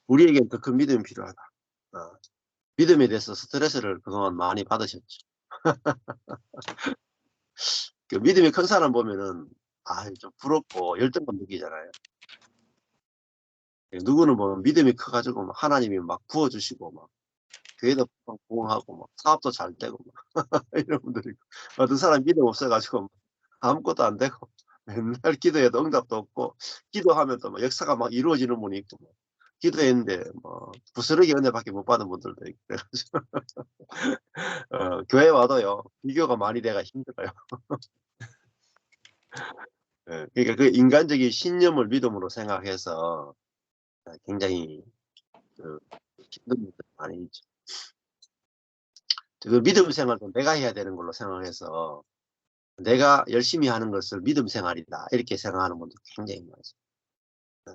우리에겐 더 큰 믿음이 필요하다. 어, 믿음에 대해서 스트레스를 그동안 많이 받으셨죠. 그 믿음이 큰 사람 보면은 좀 부럽고 열등감 느끼잖아요. 누구는 보면 믿음이 커 가지고 막 하나님이 막 부어 주시고 막 교회도 막 부흥하고 막 사업도 잘 되고 막 이런 분들이 있고, 어떤 사람이 믿음 없어 가지고 아무것도 안 되고 맨날 기도해도 응답도 없고, 기도하면 또 막 역사가 막 이루어지는 분이 있고, 뭐 기도했는데 뭐 부스러기 은혜밖에 못 받은 분들도 있고 그래 가지고 교회 와도요, 비교가 많이 돼가 힘들어요. 예. 그러니까 그 인간적인 신념을 믿음으로 생각해서 굉장히 그 힘든 분들이 많이 있죠. 그 믿음 생활도 내가 해야 되는 걸로 생각해서 '내가 열심히 하는 것을 믿음 생활이다.' 이렇게 생각하는 분도 굉장히 많습니다. 예.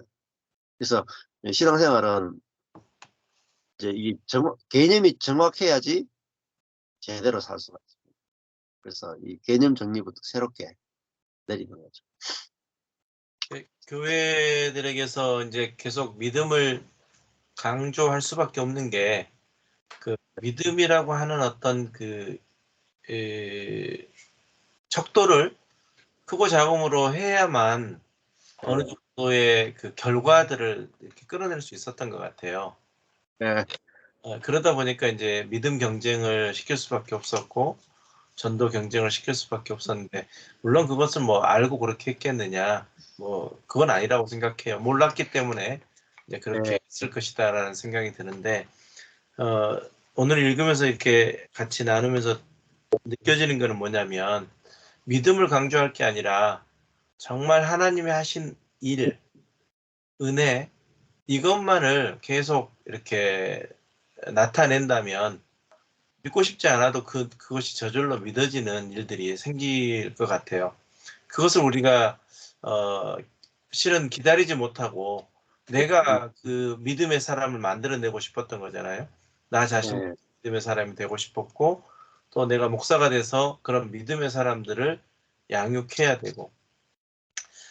그래서 신앙생활은 이제 이 개념이 정확해야지 제대로 살 수가 있습니다. 그래서 이 개념 정리부터 새롭게 내리는 거죠. 교회들에게서 이제 계속 믿음을 강조할 수밖에 없는 게, 그 믿음이라고 하는 어떤 그 척도를 크고 작음으로 해야만 어느 정도의 그 결과들을 이렇게 끌어낼 수 있었던 것 같아요. 예. 그러다 보니까 이제 믿음 경쟁을 시킬 수밖에 없었고, 전도 경쟁을 시킬 수밖에 없었는데, 물론 그것을 뭐 알고 그렇게 했겠느냐, 뭐 그건 아니라고 생각해요. 몰랐기 때문에 이제 그렇게 예. 했을 것이다라는 생각이 드는데, 오늘 읽으면서 이렇게 같이 나누면서 느껴지는 거는 뭐냐면, 믿음을 강조할 게 아니라 정말 하나님이 하신 일, 은혜, 이것만을 계속 이렇게 나타낸다면 믿고 싶지 않아도 그것이 저절로 믿어지는 일들이 생길 것 같아요. 그것을 우리가 실은 기다리지 못하고 내가 그 믿음의 사람을 만들어내고 싶었던 거잖아요. 나 자신도 예. 믿음의 사람이 되고 싶었고, 또 내가 목사가 돼서 그런 믿음의 사람들을 양육해야 되고.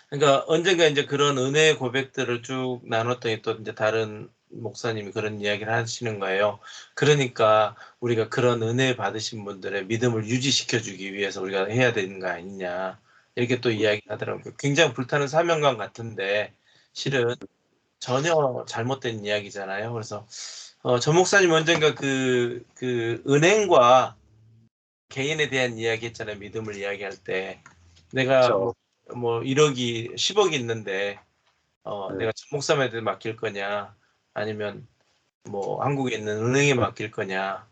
그러니까 언젠가 이제 그런 은혜의 고백들을 쭉 나눴더니 또 이제 다른 목사님이 그런 이야기를 하시는 거예요. 그러니까 우리가 그런 은혜 받으신 분들의 믿음을 유지시켜주기 위해서 우리가 해야 되는 거 아니냐, 이렇게 또 이야기하더라고요. 굉장히 불타는 사명감 같은데 실은 전혀 잘못된 이야기잖아요. 그래서 저 목사님 언젠가 그 은행과 개인에 대한 이야기 했잖아요. 믿음을 이야기할 때 내가 그쵸. 뭐 1억이 10억이 있는데 예. 내가 전 목사님한테 맡길 거냐, 아니면 뭐 한국에 있는 은행에 맡길 거냐.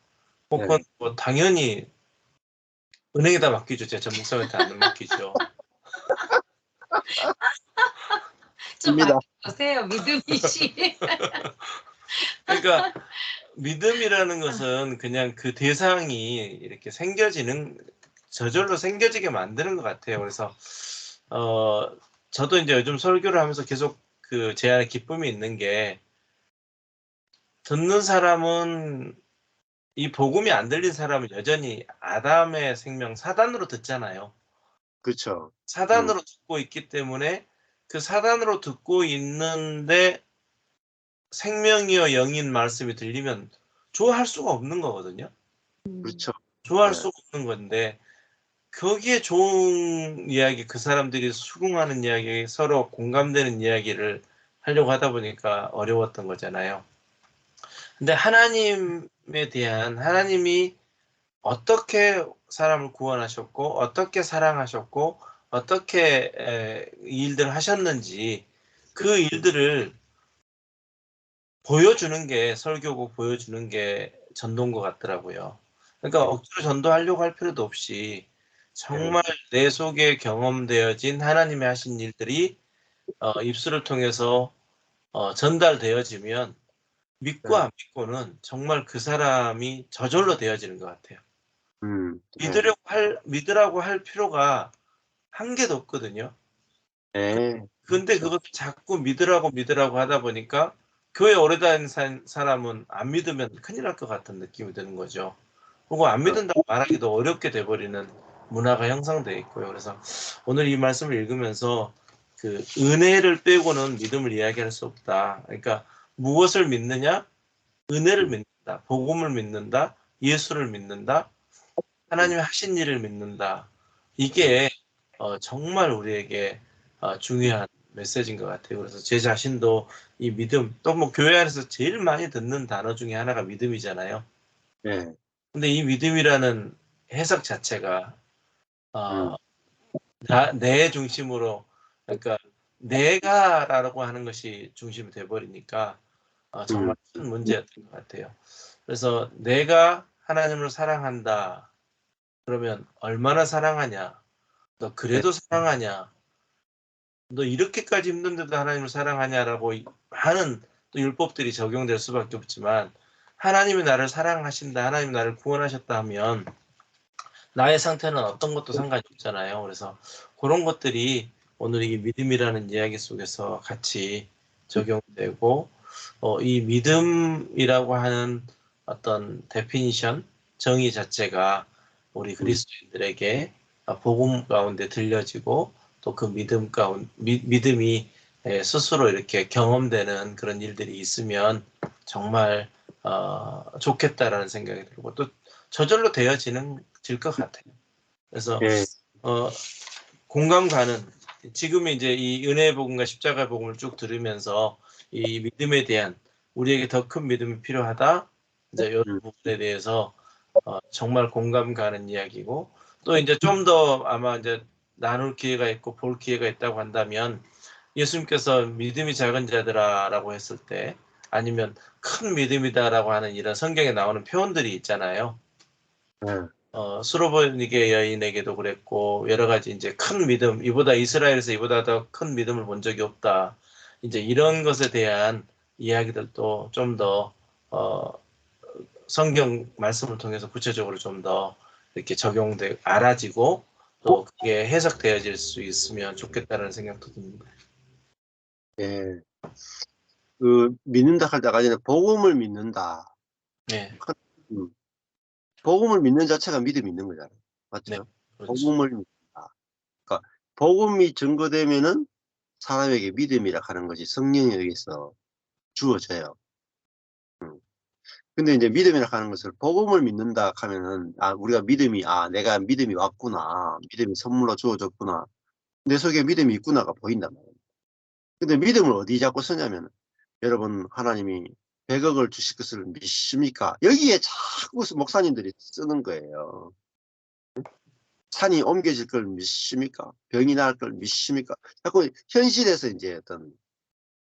예. 혹은 뭐 당연히 은행에다 맡기죠. 제가 전 목사님한테 안 맡기죠. 좀 입니다. 맡겨보세요, 믿음이 씨. 그러니까 믿음이라는 것은 그냥 그 대상이 이렇게 저절로 생겨지게 만드는 것 같아요. 그래서 저도 이제 요즘 설교를 하면서 계속 제 안에 기쁨이 있는 게, 듣는 사람은, 이 복음이 안 들린 사람은 여전히 아담의 생명 사단으로 듣잖아요. 그쵸. 사단으로 듣고 있기 때문에 그 사단으로 듣고 있는데 생명이여 영인 말씀이 들리면 좋아할 수가 없는 거거든요. 그렇죠. 좋아할 예. 수가 없는 건데, 거기에 좋은 이야기, 그 사람들이 수긍하는 이야기, 서로 공감되는 이야기를 하려고 하다 보니까 어려웠던 거잖아요. 근데 하나님이 어떻게 사람을 구원하셨고, 어떻게 사랑하셨고, 어떻게 일들을 하셨는지, 그 일들을 보여주는 게 설교고 보여주는 게 전도인 것 같더라고요. 그러니까 억지로 전도하려고 할 필요도 없이 정말 내 속에 경험되어진 하나님이 하신 일들이 입술을 통해서 전달되어지면 믿고 안 믿고는 정말 그 사람이 저절로 되어지는 것 같아요. 예. 믿으라고 할 필요가 한 개도 없거든요. 예. 근데 그렇죠. 그것을 자꾸 믿으라고 하다 보니까 교회 오래 다닌 사람은 안 믿으면 큰일 날 것 같은 느낌이 드는 거죠. 그리고 안 믿는다고 말하기도 어렵게 돼버리는 문화가 형성되어 있고요. 그래서 오늘 이 말씀을 읽으면서 그 은혜를 빼고는 믿음을 이야기할 수 없다. 그러니까 무엇을 믿느냐? 은혜를 믿는다. 복음을 믿는다. 예수를 믿는다. 하나님이 하신 일을 믿는다. 이게 정말 우리에게 중요한 메시지인 것 같아요. 그래서 제 자신도 이 믿음, 또 뭐 교회 안에서 제일 많이 듣는 단어 중에 하나가 믿음이잖아요. 예. 근데 이 믿음이라는 해석 자체가 음. 내 중심으로, 그러니까 내가라고 하는 것이 중심이 돼버리니까 정말 큰 문제였던 것 같아요. 그래서 내가 하나님을 사랑한다. 그러면 얼마나 사랑하냐? 너 그래도 사랑하냐? 너 이렇게까지 힘든데도 하나님을 사랑하냐라고 많은 또 율법들이 적용될 수밖에 없지만, 하나님이 나를 사랑하신다, 하나님이 나를 구원하셨다 하면 나의 상태는 어떤 것도 상관이 없잖아요. 그래서 그런 것들이 오늘 이 믿음이라는 이야기 속에서 같이 적용되고, 이 믿음이라고 하는 어떤 데피니션, 정의 자체가 우리 그리스도인들에게 복음 가운데 들려지고, 또 그 믿음이 스스로 이렇게 경험되는 그런 일들이 있으면 정말 좋겠다라는 생각이 들고, 또 저절로 되어질 것 같아요. 그래서 예. 공감 가는, 지금 이제 이 은혜의 복음과 십자가의 복음을 쭉 들으면서 이 믿음에 대한, 우리에게 더 큰 믿음이 필요하다, 이제 이런 부분에 대해서 정말 공감 가는 이야기고, 또 이제 좀 더 아마 이제 나눌 기회가 있고 볼 기회가 있다고 한다면, 예수님께서 믿음이 작은 자들아라고 했을 때, 아니면 큰 믿음이다라고 하는 이런 성경에 나오는 표현들이 있잖아요. 예. 수로보니게 여인에게도 그랬고, 여러 가지 이제 큰 믿음, 이스라엘에서 이보다 더 큰 믿음을 본 적이 없다. 이제 이런 것에 대한 이야기들도 좀 더 성경 말씀을 통해서 구체적으로 좀 더 이렇게 알아지고, 또 그게 해석되어질 수 있으면 좋겠다는 생각도 듭니다. 예. 그 믿는다 할 때가 아니라 복음을 믿는다. 네, 복음을 믿는 자체가 믿음이 있는 거잖아요. 맞죠? 네, 그렇죠. 복음을 믿는다. 그러니까 복음이 증거되면은 사람에게 믿음이라 하는 것이 성령에 의해서 주어져요. 근데 이제 믿음이라 하는 것을 복음을 믿는다 하면은, 우리가 내가 믿음이 왔구나. 믿음이 선물로 주어졌구나. 내 속에 믿음이 있구나가 보인단 말이에요. 근데 믿음을 어디 자꾸 쓰냐면, 여러분, 하나님이 100억을 주실 것을 믿습니까? 여기에 자꾸 목사님들이 쓰는 거예요. 산이 옮겨질 걸 믿습니까? 병이 날 걸 믿습니까? 자꾸 현실에서 이제 어떤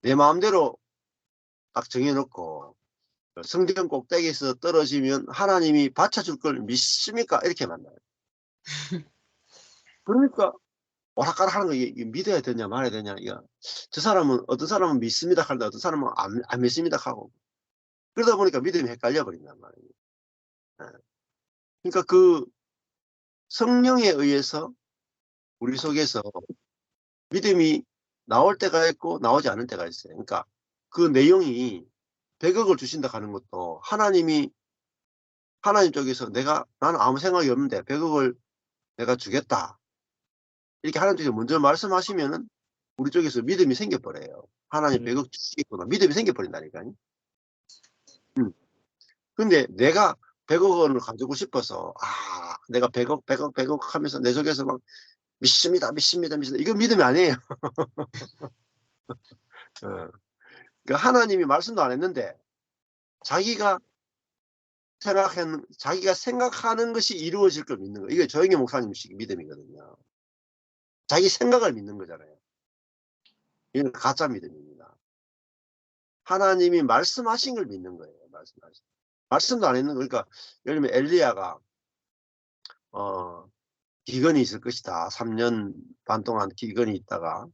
내 마음대로 딱 정해놓고, 성전 꼭대기에서 떨어지면 하나님이 받쳐줄 걸 믿습니까? 이렇게 만나요. 그러니까 오락가락 하는 거, 이게 믿어야 되냐 말아야 되냐, 어떤 사람은 믿습니다 하는데 어떤 사람은 안 믿습니다 하고, 그러다 보니까 믿음이 헷갈려 버린단 말이에요. 그러니까 그 성령에 의해서 우리 속에서 믿음이 나올 때가 있고 나오지 않을 때가 있어요. 그러니까 그 내용이 100억을 주신다 하는 것도 하나님 쪽에서 나는 아무 생각이 없는데 100억을 내가 주겠다, 이렇게 하나님 쪽에서 먼저 말씀하시면은 우리 쪽에서 믿음이 생겨버려요. 하나님 100억 주시겠구나. 믿음이 생겨버린다니까요. 근데 내가 100억 원을 가지고 싶어서, 내가 100억 하면서 내 속에서 막 믿습니다. 이거 믿음이 아니에요. 그러니까 하나님이 말씀도 안 했는데 자기가 생각하는 것이 이루어질 걸 믿는 거. 이게 조영기 목사님식 믿음이거든요. 자기 생각을 믿는 거잖아요. 이건 가짜 믿음입니다. 하나님이 말씀하신 걸 믿는 거예요. 말씀도 안 했는 거. 그러니까 예를 들면 엘리야가 기근이 있을 것이다. 3년 반 동안 기근이 있다가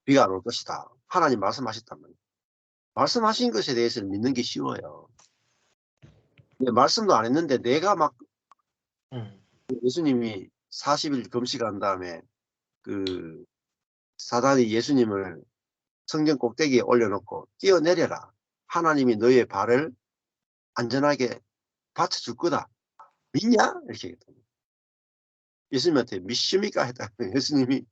비가 안 올 것이다. 하나님 말씀하셨단 말이에요. 말씀하신 것에 대해서는 믿는 게 쉬워요. 근데 말씀도 안 했는데 내가 막 예수님이 40일 금식한 다음에 그 사단이 예수님을 성전 꼭대기에 올려놓고 뛰어내려라. 하나님이 너의 발을 안전하게 받쳐줄 거다. 믿냐? 이렇게 했더니 예수님한테 믿습니까? 했다면 예수님이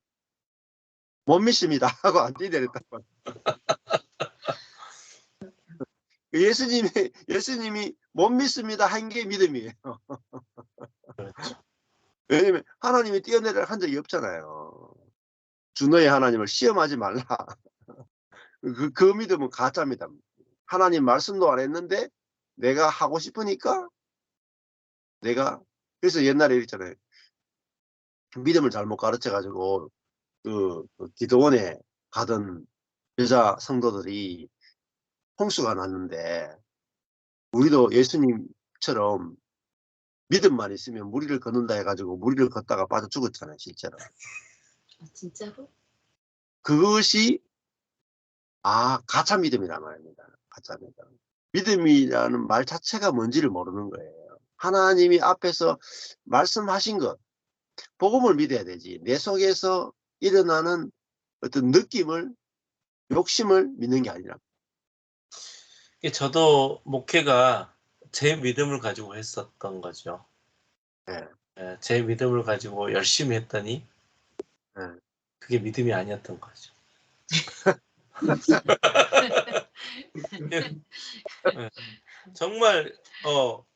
못 믿습니다 하고 안 뛰어내렸단 말이에요. 예수님이 못 믿습니다 한 게 믿음이에요. 그렇죠. 왜냐면 하나님이 뛰어내려 한 적이 없잖아요. 주 너의 하나님을 시험하지 말라. 그 믿음은 가짜입니다. 하나님 말씀도 안 했는데 내가 하고 싶으니까 그래서 옛날에 이랬잖아요. 믿음을 잘못 가르쳐 가지고 그 기도원에 가던 여자 성도들이 홍수가 났는데 우리도 예수님처럼 믿음만 있으면 무리를 걷는다 해가지고 무리를 걷다가 빠져 죽었잖아요, 실제로. 아, 진짜로? 그것이 가짜 믿음이란 말입니다. 가짜 믿음. 믿음이라는 말 자체가 뭔지를 모르는 거예요. 하나님이 앞에서 말씀하신 것, 복음을 믿어야 되지. 내 속에서 일어나는 어떤 느낌을, 욕심을 믿는 게 아니라. 저도 목회가 제 믿음을 가지고 했었던 거죠. 네. 제 믿음을 가지고 열심히 했더니 네. 그게 믿음이 아니었던 거죠. 네. 정말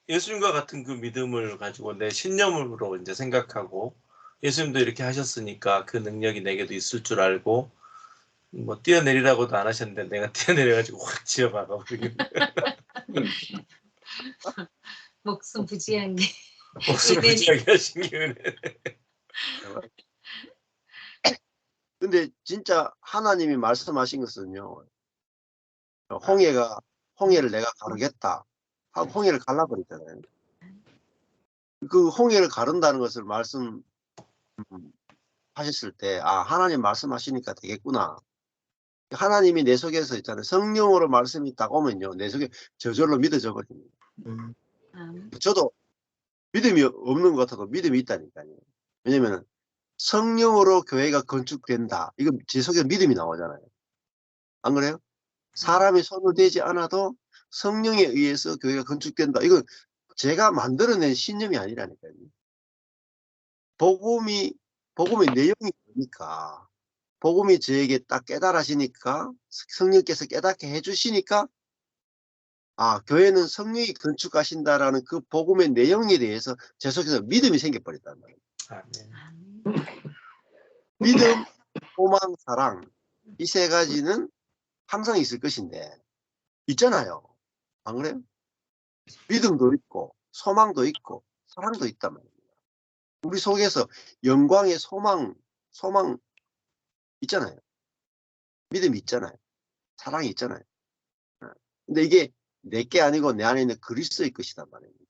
예수님과 같은 그 믿음을 가지고 내 신념으로 이제 생각하고 예수님도 이렇게 하셨으니까 그 능력이 내게도 있을 줄 알고 뭐 뛰어내리라고도 안 하셨는데 내가 뛰어내려가지고 확 지어박아 버리겠네. 목숨 부지한 게. 목숨 부지하게 하신 게 은혜. 근데 진짜 하나님이 말씀하신 것은요. 홍해를 내가 가르겠다 하고 홍해를 갈라버리잖아요. 그 홍해를 가른다는 것을 말씀하셨을 때 하나님 말씀하시니까 되겠구나. 하나님이 내 속에서 있잖아요. 성령으로 말씀이 딱 오면요. 내 속에 저절로 믿어져 버립니다. 저도 믿음이 없는 것 같아도 믿음이 있다니까요. 왜냐면 성령으로 교회가 건축된다. 이거 제 속에 믿음이 나오잖아요. 안 그래요? 사람이 손을 대지 않아도 성령에 의해서 교회가 건축된다. 이건 제가 만들어낸 신념이 아니라니까요. 복음의 내용이 보니까 복음이 저에게 딱 깨달아지니까 성령께서 깨닫게 해주시니까 교회는 성령이 건축하신다라는 그 복음의 내용에 대해서 제 속에서 믿음이 생겨버렸단 말이에요. 믿음, 소망, 사랑 이 세 가지는 항상 있을 것인데 있잖아요. 안 그래요? 믿음도 있고 소망도 있고 사랑도 있단 말이에요. 우리 속에서 영광의 소망 있잖아요. 믿음이 있잖아요. 사랑이 있잖아요. 근데 이게 내게 아니고 내 안에 있는 그리스도의 것이단 말입니다.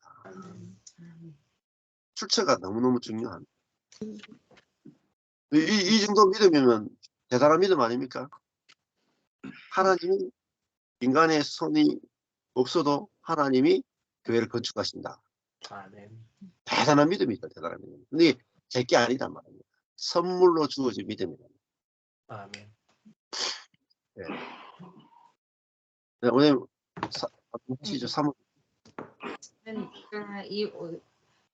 출처가 너무너무 중요합니다. 이 정도 믿음이면 대단한 믿음 아닙니까? 하나님이 인간의 손이 없어도 하나님이 교회를 건축하신다. 대단한 믿음이죠. 대단한 믿음. 근데 이게 제게 아니단 말입니다. 선물로 주어진 믿음이다. 아멘. 네. 오늘 하시죠. 3월. 그러니까 이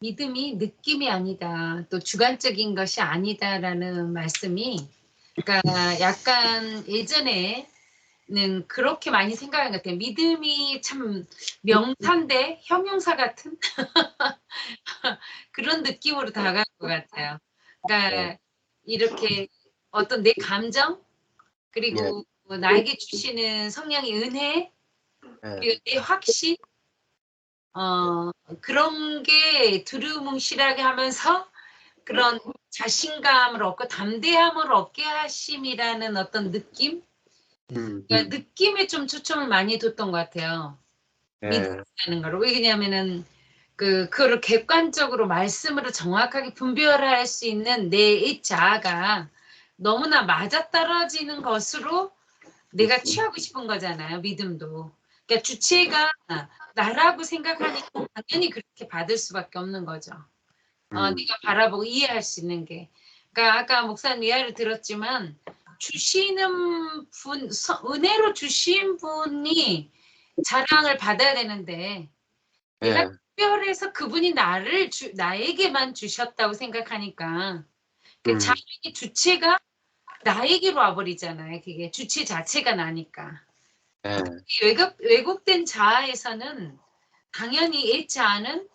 믿음이 느낌이 아니다, 또 주관적인 것이 아니다라는 말씀이, 그러니까 약간 예전에는 그렇게 많이 생각한 것 같아요. 믿음이 참 명사인데 형용사 같은 그런 느낌으로 다가갈 것 같아요. 그러니까 이렇게 어떤 내 감정, 그리고 나에게 주시는 성령의 은혜, 그리고 내 확신, 그런 게 두루뭉실하게 하면서 그런 자신감을 얻고 담대함을 얻게 하심이라는 어떤 느낌? 그러니까 느낌에 좀 초점을 많이 뒀던 것 같아요. 믿음이라는 걸. 왜냐면은 그거를 객관적으로 말씀으로 정확하게 분별할 수 있는 내 자아가 너무나 맞아떨어지는 것으로 내가 취하고 싶은 거잖아요. 믿음도. 그러니까 주체가 나라고 생각하니까 당연히 그렇게 받을 수밖에 없는 거죠. 네가 바라보고 이해할 수 있는 게. 그러니까 아까 목사님 이야기를 들었지만 주시는 분, 은혜로 주신 분이 자랑을 받아야 되는데 내가 특별해서 그분이 나에게만 주셨다고 생각하니까 자기 주체가 나에게로 와버리잖아요. 그게 주체 자체가 나니까. 예. 왜곡된 자아에서는 당연히 이 자아는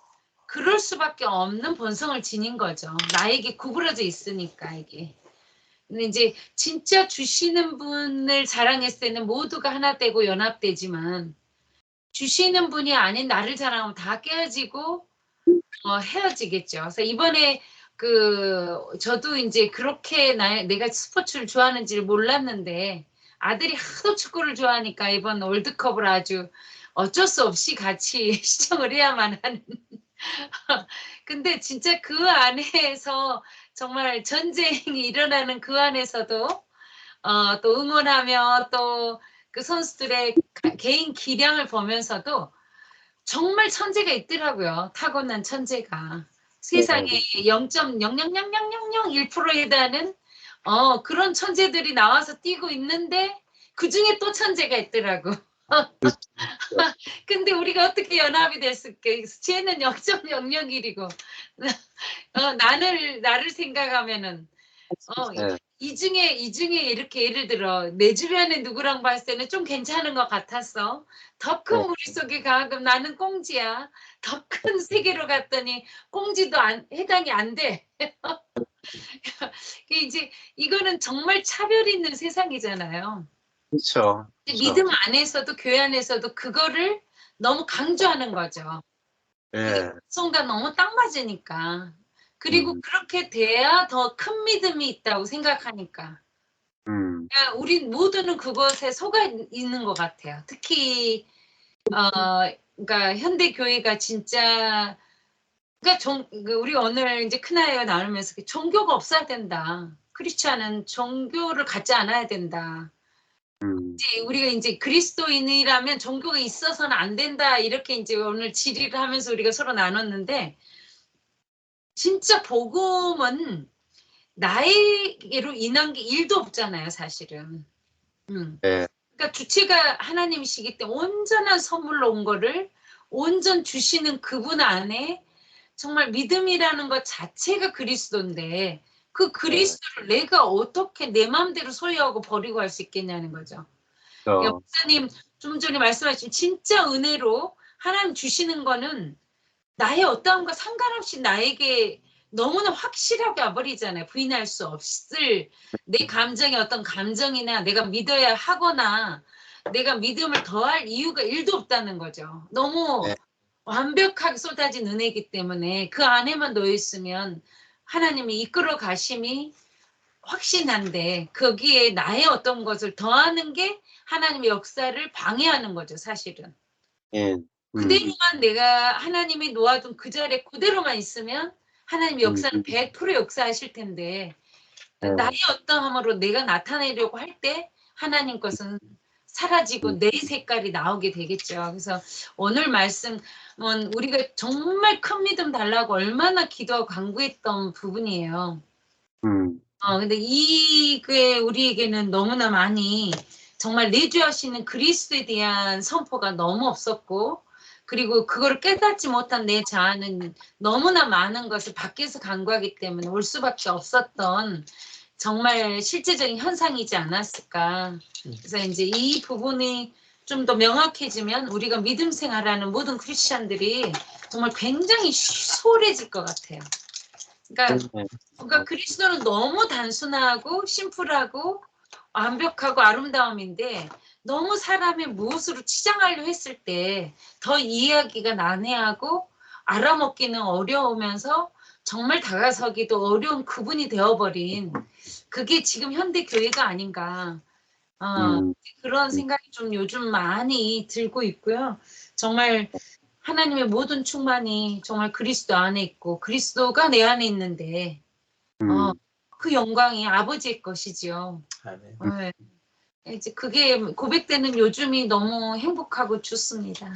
그럴 수밖에 없는 본성을 지닌 거죠. 나에게 구부러져 있으니까 이게. 근데 이제 진짜 주시는 분을 자랑했을 때는 모두가 하나 되고 연합되지만 주시는 분이 아닌 나를 자랑하면 다 깨어지고 헤어지겠죠. 그래서 이번에 저도 이제 그렇게 내가 스포츠를 좋아하는지를 몰랐는데 아들이 하도 축구를 좋아하니까 이번 월드컵을 아주 어쩔 수 없이 같이 시청을 해야만 하는. 근데 진짜 그 안에서 정말 전쟁이 일어나는 그 안에서도 또 응원하며 또 그 선수들의 개인 기량을 보면서도 정말 천재가 있더라고요. 타고난 천재가. 세상에 0.0000001%에 해당하는 그런 천재들이 나와서 뛰고 있는데 그중에 또 천재가 있더라고. 근데 우리가 어떻게 연합이 됐을까? 쟤는 0.001이고 나를 생각하면은 예. 이 중에 이렇게 예를 들어 내 주변에 누구랑 봤을 때는 좀 괜찮은 것 같았어. 더 큰 무릿속에 가끔 나는 꽁지야. 더 큰 세계로 갔더니 꽁지도 해당이 안 돼. 이제 이거는 정말 차별 있는 세상이잖아요. 그렇죠. 믿음 안에서도 교회 안에서도 그거를 너무 강조하는 거죠. 그게 예. 순간 너무 딱 맞으니까. 그리고 그렇게 돼야 더 큰 믿음이 있다고 생각하니까. 그러니까 우리 모두는 그것에 속아 있는 것 같아요. 특히 그러니까 현대 교회가 진짜 그러니까 우리 오늘 이제 큰아이가 나누면서 종교가 없어야 된다. 크리스찬은 종교를 갖지 않아야 된다. 이제 우리가 이제 그리스도인이라면 종교가 있어서는 안 된다. 이렇게 이제 오늘 질의를 하면서 우리가 서로 나눴는데 진짜 복음은 나에게로 인한 게 일도 없잖아요, 사실은. 예. 그러니까 주체가 하나님이시기 때문에 온전한 선물로 온 거를 온전 주시는 그분 안에 정말 믿음이라는 것 자체가 그리스도인데 그 그리스도를 내가 어떻게 내 마음대로 소유하고 버리고 할 수 있겠냐는 거죠. 목사님 좀 전에 말씀하신 진짜 은혜로 하나님 주시는 거는 나의 어떠함과 상관없이 나에게 너무나 확실하게 와버리잖아요. 부인할 수 없을 내 감정의 어떤 감정이나 내가 믿어야 하거나 내가 믿음을 더할 이유가 일도 없다는 거죠. 너무 네. 완벽하게 쏟아진 은혜이기 때문에 그 안에만 놓여있으면 하나님이 이끌어 가심이 확신한데 거기에 나의 어떤 것을 더하는 게 하나님의 역사를 방해하는 거죠, 사실은. 예. 그대로만 내가 하나님이 놓아둔 그 자리에 그대로만 있으면 하나님의 역사는 100% 역사하실 텐데 나의 어떠함으로 내가 나타내려고 할 때 하나님 것은 사라지고 내 색깔이 나오게 되겠죠. 그래서 오늘 말씀은 우리가 정말 큰 믿음 달라고 얼마나 기도하고 간구했던 부분이에요. 근데 이게 우리에게는 너무나 많이 정말 내주하시는 그리스도에 대한 선포가 너무 없었고 그리고 그걸 깨닫지 못한 내 자아는 너무나 많은 것을 밖에서 간구하기 때문에 올 수밖에 없었던 정말 실제적인 현상이지 않았을까. 그래서 이제 이 부분이 좀 더 명확해지면 우리가 믿음 생활하는 모든 크리스찬들이 정말 굉장히 수월해질 것 같아요. 그러니까 그리스도는 너무 단순하고 심플하고 완벽하고 아름다움인데 너무 사람의 무엇으로 치장하려 했을 때 더 이해하기가 난해하고 알아먹기는 어려우면서 정말 다가서기도 어려운 그분이 되어버린 그게 지금 현대 교회가 아닌가 그런 생각이 좀 요즘 많이 들고 있고요. 정말 하나님의 모든 충만이 정말 그리스도 안에 있고 그리스도가 내 안에 있는데 그 영광이 아버지의 것이지요. 아멘. 이제 그게 고백되는 요즘이 너무 행복하고 좋습니다.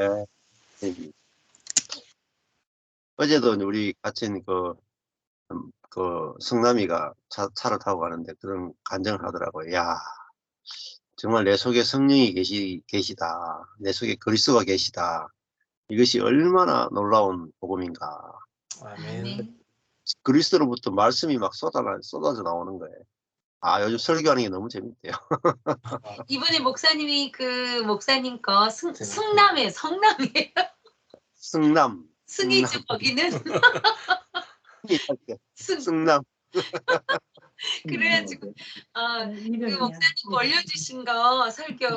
예. 어제도 우리 같이 그 성남이가 차를 타고 가는데 그런 간증을 하더라고요. 야, 정말 내 속에 성령이 계시다. 내 속에 그리스도가 계시다. 이것이 얼마나 놀라운 복음인가. 아멘. 그리스도로부터 말씀이 막 쏟아져 나오는 거예요. 요즘 설교하는 게 너무 재밌대요. 이번에 목사님이 그 목사님 거 성남이에요. 승남. 승이죠 거기는. 승남. 그래가지고 그 목사님 올려주신 거 설교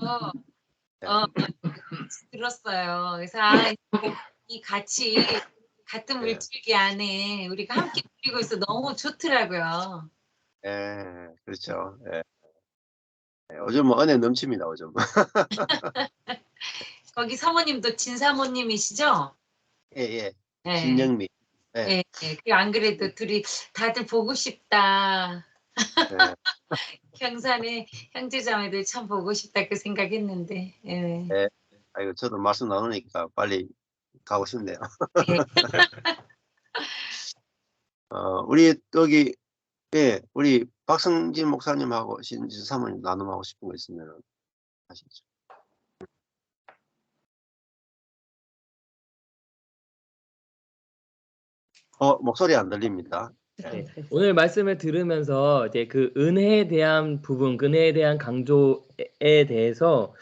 들었어요. 그래서 이 같이 같은 물줄기 안에 우리가 함께 누리고 있어 너무 좋더라고요. 그렇죠. 요즘 뭐 은혜 넘칩니다. 요즘. 거기 사모님도 진사모님이시죠? 예. 네. 진영미. 네. 그 안 그래도 둘이 다들 보고 싶다. 경산의 형제자매들 참 보고 싶다 그 생각했는데. 아이고 저도 말씀 나누니까 빨리 가고 싶네요. 우리 여기 우리 박성진 목사님하고 신진 사모님 나눔하고 싶은 거 있으면 하시죠. 목소리 안 들립니다. 네. 오늘 말씀을 들으면서 이제 그 은혜에 대한 부분, 은혜에 대한 강조에 대해서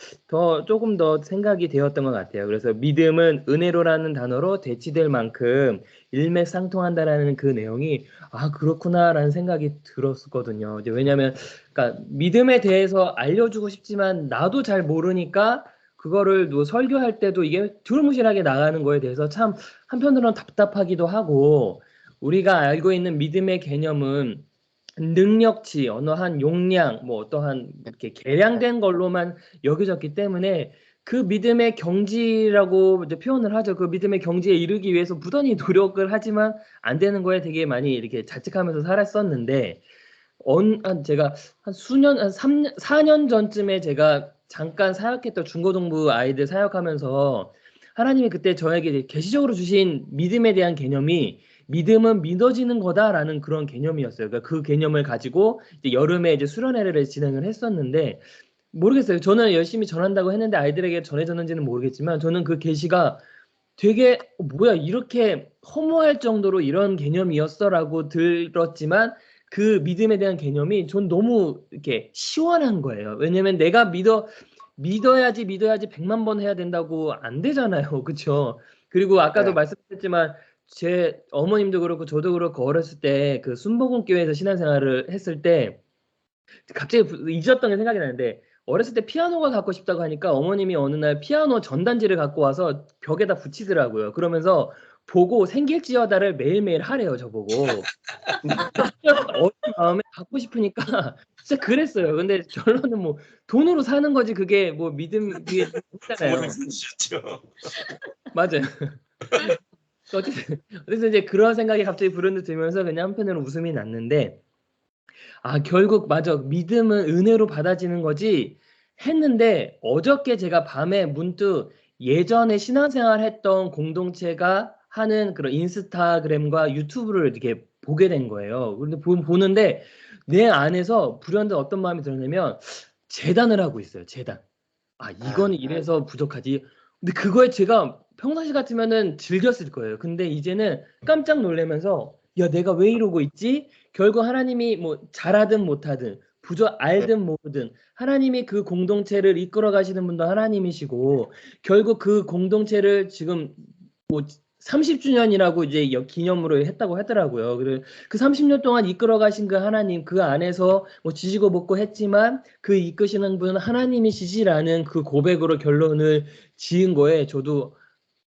조금 더 생각이 되었던 것 같아요. 그래서 믿음은 은혜로라는 단어로 대치될 만큼 일맥상통한다라는 그 내용이 그렇구나라는 생각이 들었거든요. 이제 왜냐하면 그러니까 믿음에 대해서 알려주고 싶지만 나도 잘 모르니까 그거를 설교할 때도 이게 두루뭉실하게 나가는 거에 대해서 참 한편으로는 답답하기도 하고. 우리가 알고 있는 믿음의 개념은 능력치, 어느 한 용량, 뭐 어떠한 이렇게 계량된 걸로만 여겨졌기 때문에 그 믿음의 경지라고 이제 표현을 하죠. 그 믿음의 경지에 이르기 위해서 부단히 노력을 하지만 안 되는 거에 되게 많이 이렇게 자책하면서 살았었는데, 제가 한 4년 전쯤에 제가 잠깐 사역했던 중고등부 아이들 사역하면서 하나님이 그때 저에게 이제 계시적으로 주신 믿음에 대한 개념이 믿음은 믿어지는 거다라는 그런 개념이었어요. 그러니까 그 개념을 가지고 이제 여름에 이제 수련회를 진행을 했었는데 모르겠어요. 저는 열심히 전한다고 했는데 아이들에게 전해졌는지는 모르겠지만 저는 그 계시가 되게 뭐야 이렇게 허무할 정도로 이런 개념이었어라고 들었지만 그 믿음에 대한 개념이 전 너무 이렇게 시원한 거예요. 왜냐면 내가 믿어야지 100만 번 해야 된다고 안 되잖아요. 그렇죠? 그리고 아까도 말씀드렸지만 제 어머님도 그렇고 저도 그렇고 어렸을 때 그 순복음교회에서 신앙생활을 했을 때 갑자기 잊었던 게 생각이 나는데 어렸을 때 피아노가 갖고 싶다고 하니까 어머님이 어느 날 피아노 전단지를 갖고 와서 벽에다 붙이더라고요. 그러면서 보고 생길지어다를 매일매일 하래요, 저보고. 어린 마음에 갖고 싶으니까 진짜 그랬어요. 근데 결론은 뭐 돈으로 사는 거지 그게 뭐 믿음 그게 없잖아요. 맞아요. 그래서 이제 그런 생각이 갑자기 불현듯 들면서 그냥 한편으로 웃음이 났는데 결국 맞아 믿음은 은혜로 받아지는 거지 했는데 어저께 제가 밤에 문득 예전에 신앙생활 했던 공동체가 하는 그런 인스타그램과 유튜브를 이렇게 보게 된 거예요. 그런데 보는데 내 안에서 불현듯 어떤 마음이 들었냐면 재단을 하고 있어요. 재단. 이거는 이래서 부족하지. 근데 그거에 제가 평상시 같으면은 즐겼을 거예요. 근데 이제는 깜짝 놀라면서 야 내가 왜 이러고 있지? 결국 하나님이 뭐 잘하든 못하든 알든 모르든 하나님이 그 공동체를 이끌어 가시는 분도 하나님이시고 결국 그 공동체를 지금 뭐 30주년이라고 이제 기념으로 했다고 하더라고요. 그 30년 동안 이끌어 가신 그 하나님 그 안에서 뭐 지지고 볶고 했지만 그 이끄시는 분은 하나님이시지라는 그 고백으로 결론을 지은 거에 저도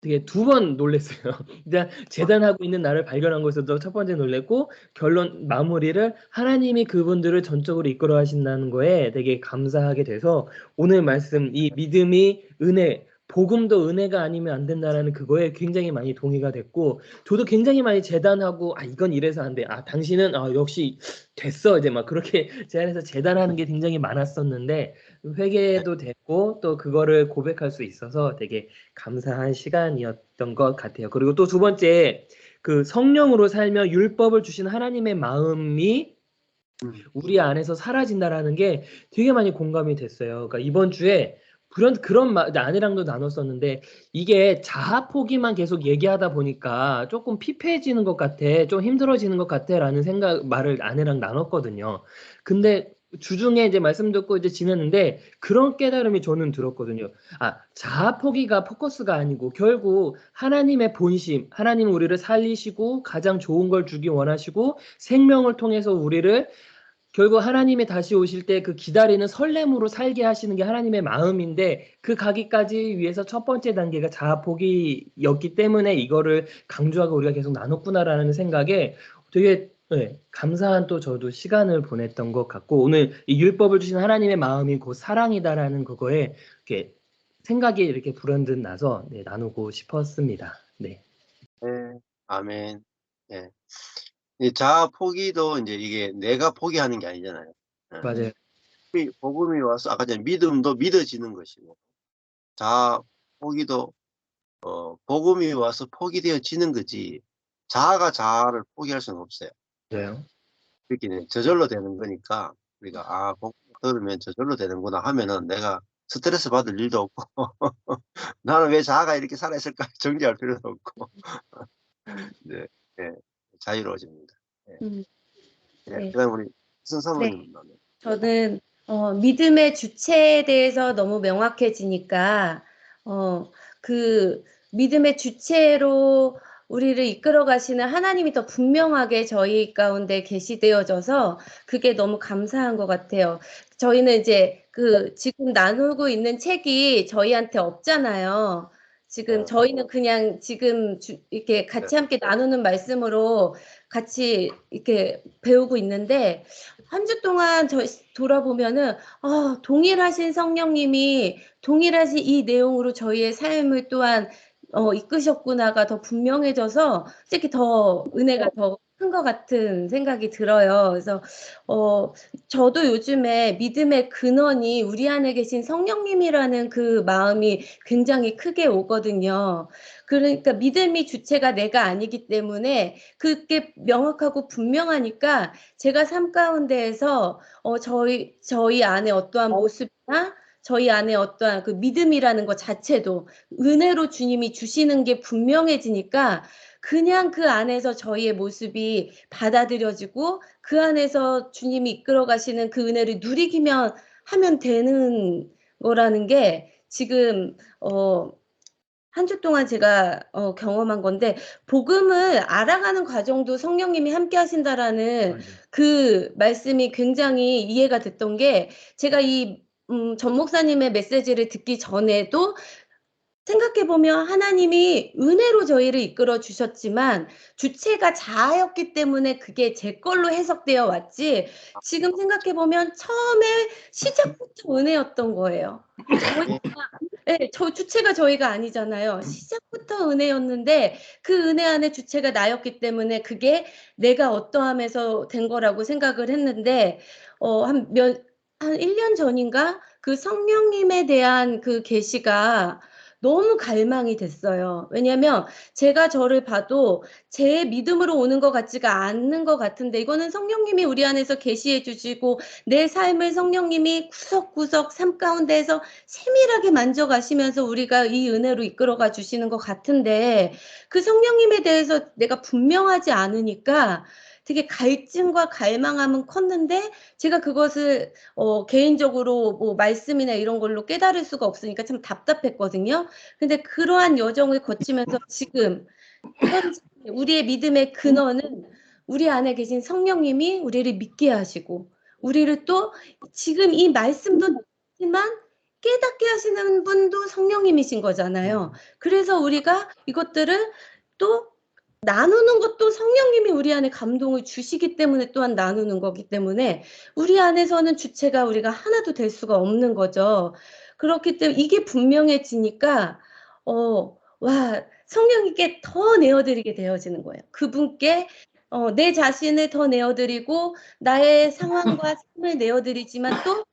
되게 2번 놀랐어요. 일단 재단하고 있는 나를 발견한 것에서도 첫 번째 놀랬고 결론 마무리를 하나님이 그분들을 전적으로 이끌어 가신다는 거에 되게 감사하게 돼서 오늘 말씀 이 믿음이 은혜 복음도 은혜가 아니면 안 된다라는 그거에 굉장히 많이 동의가 됐고 저도 굉장히 많이 재단하고 이건 이래서 안 돼. 당신은 역시 됐어. 이제 막 그렇게 제 안에서 재단하는 게 굉장히 많았었는데 회개도 됐고 또 그거를 고백할 수 있어서 되게 감사한 시간이었던 것 같아요. 그리고 또 2번째 그 성령으로 살며 율법을 주신 하나님의 마음이 우리 안에서 사라진다라는 게 되게 많이 공감이 됐어요. 그러니까 이번 주에 그런 아내랑도 나눴었는데 이게 자아 포기만 계속 얘기하다 보니까 조금 피폐해지는 것 같아, 좀 힘들어지는 것 같아라는 말을 아내랑 나눴거든요. 근데 주중에 이제 말씀 듣고 이제 지냈는데 그런 깨달음이 저는 들었거든요. 자아 포기가 포커스가 아니고 결국 하나님의 본심, 하나님은 우리를 살리시고 가장 좋은 걸 주기 원하시고 생명을 통해서 우리를 결국 하나님이 다시 오실 때 그 기다리는 설렘으로 살게 하시는 게 하나님의 마음인데 그 가기까지 위해서 첫 번째 단계가 자아 포기였기 때문에 이거를 강조하고 우리가 계속 나눴구나라는 생각에 되게 감사한 또 저도 시간을 보냈던 것 같고 오늘 이 율법을 주신 하나님의 마음이 곧 사랑이다라는 그거에 이렇게 생각이 이렇게 불현듯 나서 나누고 싶었습니다. 네. 네, 아멘. 네. 이 자아 포기도 이제 이게 내가 포기하는 게 아니잖아요. 네. 맞아요. 복음이 와서 아까 전에 믿음도 믿어지는 것이고 자아 포기도 복음이 와서 포기되어지는 거지 자아가 자아를 포기할 수는 없어요. 맞아요. 그렇게 저절로 되는 거니까 우리가 복음 들으면 저절로 되는구나 하면은 내가 스트레스 받을 일도 없고 나는 왜 자아가 이렇게 살아있을까 정죄할 필요도 없고 네, 네, 자유로워집니다. 네. 네. 네, 그다음 우리 사모님. 저는 믿음의 주체에 대해서 너무 명확해지니까 그 믿음의 주체로 우리를 이끌어 가시는 하나님이 더 분명하게 저희 가운데 계시되어져서 그게 너무 감사한 것 같아요. 저희는 이제 지금 나누고 있는 책이 저희한테 없잖아요. 지금 저희는 그냥 지금 이렇게 같이 함께 나누는 말씀으로 같이 이렇게 배우고 있는데 한 주 동안 돌아보면은 동일하신 성령님이 동일하신 이 내용으로 저희의 삶을 또한 이끄셨구나가 더 분명해져서 특히 더 은혜가 더 큰 것 같은 생각이 들어요. 그래서 저도 요즘에 믿음의 근원이 우리 안에 계신 성령님이라는 그 마음이 굉장히 크게 오거든요. 그러니까 믿음이 주체가 내가 아니기 때문에 그게 명확하고 분명하니까 제가 삶 가운데에서 저희 안에 어떠한 모습이나 저희 안에 어떠한 그 믿음이라는 것 자체도 은혜로 주님이 주시는 게 분명해지니까 그냥 그 안에서 저희의 모습이 받아들여지고 그 안에서 주님이 이끌어 가시는 그 은혜를 누리기만 하면 되는 거라는 게 지금 한 주 동안 제가 경험한 건데 복음을 알아가는 과정도 성령님이 함께 하신다라는 그 말씀이 굉장히 이해가 됐던 게 제가 이 전 목사님의 메시지를 듣기 전에도 생각해보면 하나님이 은혜로 저희를 이끌어 주셨지만 주체가 자아였기 때문에 그게 제 걸로 해석되어 왔지 지금 생각해보면 처음에 시작부터 은혜였던 거예요. 저 주체가 저희가 아니잖아요. 시작부터 은혜였는데 그 은혜 안에 주체가 나였기 때문에 그게 내가 어떠함에서 된 거라고 생각을 했는데 한 1년 전인가 그 성령님에 대한 그 계시가 너무 갈망이 됐어요. 왜냐하면 제가 저를 봐도 제 믿음으로 오는 것 같지가 않는 것 같은데 이거는 성령님이 우리 안에서 계시해 주시고 내 삶을 성령님이 구석구석 삶 가운데에서 세밀하게 만져가시면서 우리가 이 은혜로 이끌어가 주시는 것 같은데 그 성령님에 대해서 내가 분명하지 않으니까 되게 갈증과 갈망함은 컸는데 제가 그것을 개인적으로 뭐 말씀이나 이런 걸로 깨달을 수가 없으니까 참 답답했거든요. 근데 그러한 여정을 거치면서 지금 현재 우리의 믿음의 근원은 우리 안에 계신 성령님이 우리를 믿게 하시고 우리를 또 지금 이 말씀도 있지만 깨닫게 하시는 분도 성령님이신 거잖아요. 그래서 우리가 이것들을 또 나누는 것도 성령님이 우리 안에 감동을 주시기 때문에 또한 나누는 거기 때문에 우리 안에서는 주체가 우리가 하나도 될 수가 없는 거죠. 그렇기 때문에 이게 분명해지니까 와 성령님께 더 내어드리게 되어지는 거예요. 그분께 내 자신을 더 내어드리고 나의 상황과 삶을 내어드리지만 또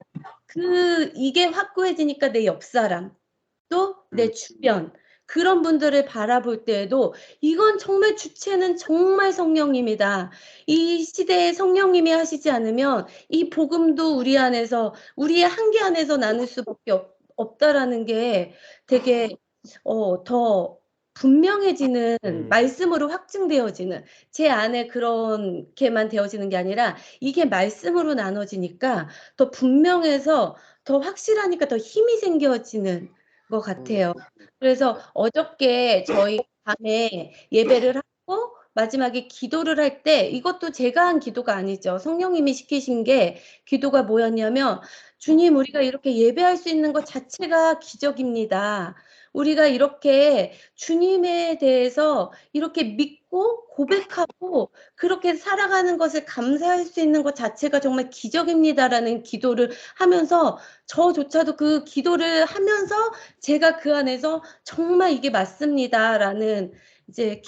이게 확고해지니까 내 옆사람 또 내 주변 그런 분들을 바라볼 때에도 이건 정말 주체는 정말 성령님이다. 이 시대에 성령님이 하시지 않으면 이 복음도 우리 안에서 우리의 한계 안에서 나눌 수밖에 없다라는 게 되게 더 분명해지는 말씀으로 확증되어지는 제 안에 그렇게만 되어지는 게 아니라 이게 말씀으로 나눠지니까 더 분명해서 더 확실하니까 더 힘이 생겨지는 것 같아요. 그래서 어저께 저희 밤에 예배를 하고 마지막에 기도를 할 때 이것도 제가 한 기도가 아니죠. 성령님이 시키신 게 기도가 뭐였냐면 주님 우리가 이렇게 예배할 수 있는 것 자체가 기적입니다. 우리가 이렇게 주님에 대해서 이렇게 믿고 고백하고 그렇게 살아가는 것을 감사할 수 있는 것 자체가 정말 기적입니다라는 기도를 하면서 저조차도 그 기도를 하면서 제가 그 안에서 정말 이게 맞습니다라는 이제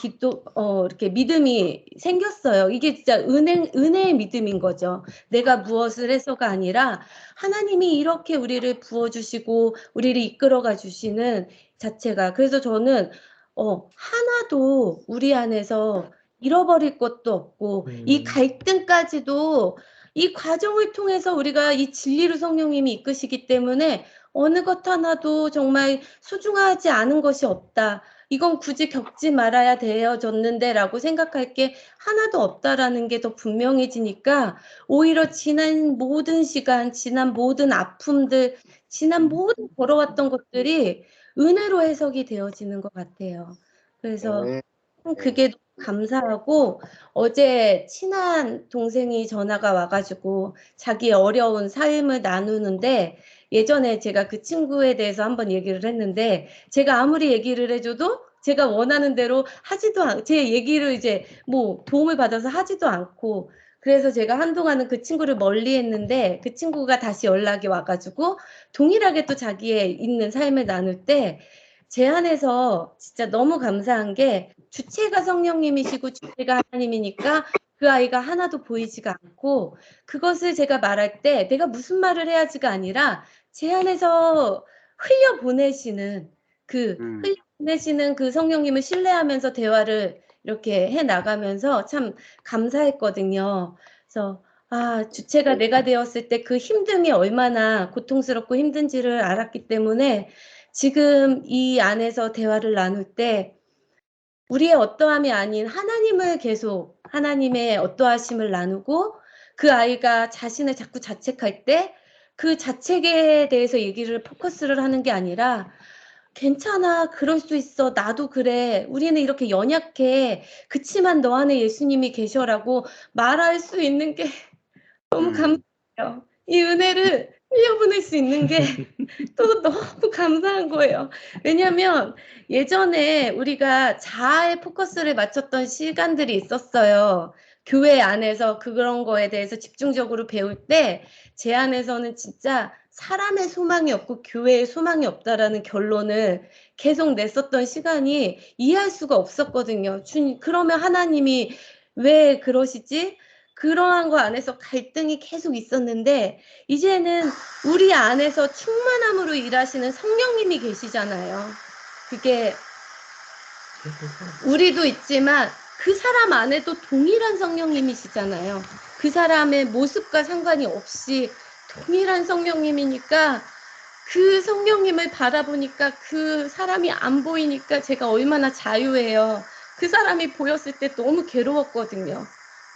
이렇게 믿음이 생겼어요. 이게 진짜 은혜의 믿음인 거죠. 내가 무엇을 해서가 아니라 하나님이 이렇게 우리를 부어주시고 우리를 이끌어가 주시는 자체가. 그래서 저는 하나도 우리 안에서 잃어버릴 것도 없고 이 갈등까지도 이 과정을 통해서 우리가 이 진리로 성령님이 이끄시기 때문에 어느 것 하나도 정말 소중하지 않은 것이 없다. 이건 굳이 겪지 말아야 되어졌는데 라고 생각할 게 하나도 없다라는 게 더 분명해지니까 오히려 지난 모든 시간, 지난 모든 아픔들, 지난 모든 걸어왔던 것들이 은혜로 해석이 되어지는 것 같아요. 그래서 그게 너무 감사하고 어제 친한 동생이 전화가 와가지고 자기의 어려운 삶을 나누는데 예전에 제가 그 친구에 대해서 한번 얘기를 했는데 제가 아무리 얘기를 해줘도 제가 원하는 대로 제 얘기를 이제 뭐 도움을 받아서 하지도 않고 그래서 제가 한동안은 그 친구를 멀리 했는데 그 친구가 다시 연락이 와가지고 동일하게 또 자기의 있는 삶을 나눌 때 제 안에서 진짜 너무 감사한 게 주체가 성령님이시고 주체가 하나님이니까 그 아이가 하나도 보이지가 않고 그것을 제가 말할 때 내가 무슨 말을 해야지가 아니라 제 안에서 흘려보내시는 그 성령님을 신뢰하면서 대화를 이렇게 해 나가면서 참 감사했거든요. 그래서 주체가 내가 되었을 때 그 힘듦이 얼마나 고통스럽고 힘든지를 알았기 때문에 지금 이 안에서 대화를 나눌 때 우리의 어떠함이 아닌 하나님을 계속 하나님의 어떠하심을 나누고 그 아이가 자신을 자꾸 자책할 때 그 자책에 대해서 얘기를 포커스를 하는 게 아니라 괜찮아 그럴 수 있어 나도 그래 우리는 이렇게 연약해 그치만 너 안에 예수님이 계셔라고 말할 수 있는 게 너무 감사해요. 이 은혜를 흘려보낼 수 있는 게 또 너무 감사한 거예요. 왜냐하면 예전에 우리가 자아에 포커스를 맞췄던 시간들이 있었어요. 교회 안에서 그런 거에 대해서 집중적으로 배울 때 제 안에서는 진짜 사람의 소망이 없고 교회의 소망이 없다라는 결론을 계속 냈었던 시간이 이해할 수가 없었거든요. 그러면 하나님이 왜 그러시지? 그러한 거 안에서 갈등이 계속 있었는데 이제는 우리 안에서 충만함으로 일하시는 성령님이 계시잖아요. 그게 우리도 있지만 그 사람 안에도 동일한 성령님이시잖아요. 그 사람의 모습과 상관이 없이 동일한 성령님이니까 그 성령님을 바라보니까 그 사람이 안 보이니까 제가 얼마나 자유해요. 그 사람이 보였을 때 너무 괴로웠거든요.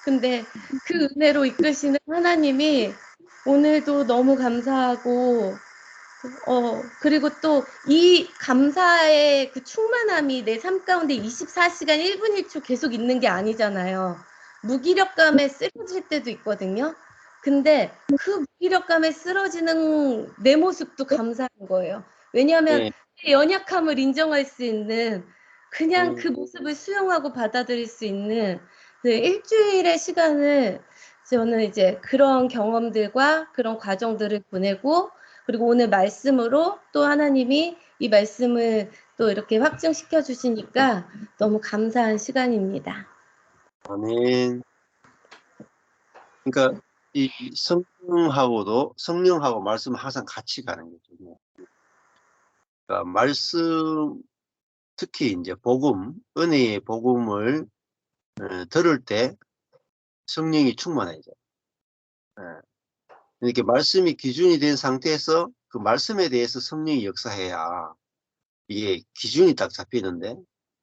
근데 그 은혜로 이끄시는 하나님이 오늘도 너무 감사하고 그리고 또 이 감사의 그 충만함이 내 삶 가운데 24시간 1분 1초 계속 있는 게 아니잖아요. 무기력감에 쓰러질 때도 있거든요. 근데 그 무기력감에 쓰러지는 내 모습도 감사한 거예요. 왜냐하면 내 연약함을 인정할 수 있는 그냥 그 모습을 수용하고 받아들일 수 있는 그 일주일의 시간을 저는 이제 그런 경험들과 그런 과정들을 보내고 그리고 오늘 말씀으로 또 하나님이 이 말씀을 또 이렇게 확증시켜 주시니까 너무 감사한 시간입니다. 아멘. 그러니까 이 성령하고 말씀은 항상 같이 가는 거죠. 그러니까 말씀 특히 이제 은혜의 복음을 들을 때 성령이 충만해져. 이렇게 말씀이 기준이 된 상태에서 그 말씀에 대해서 성령이 역사해야 이게 기준이 딱 잡히는데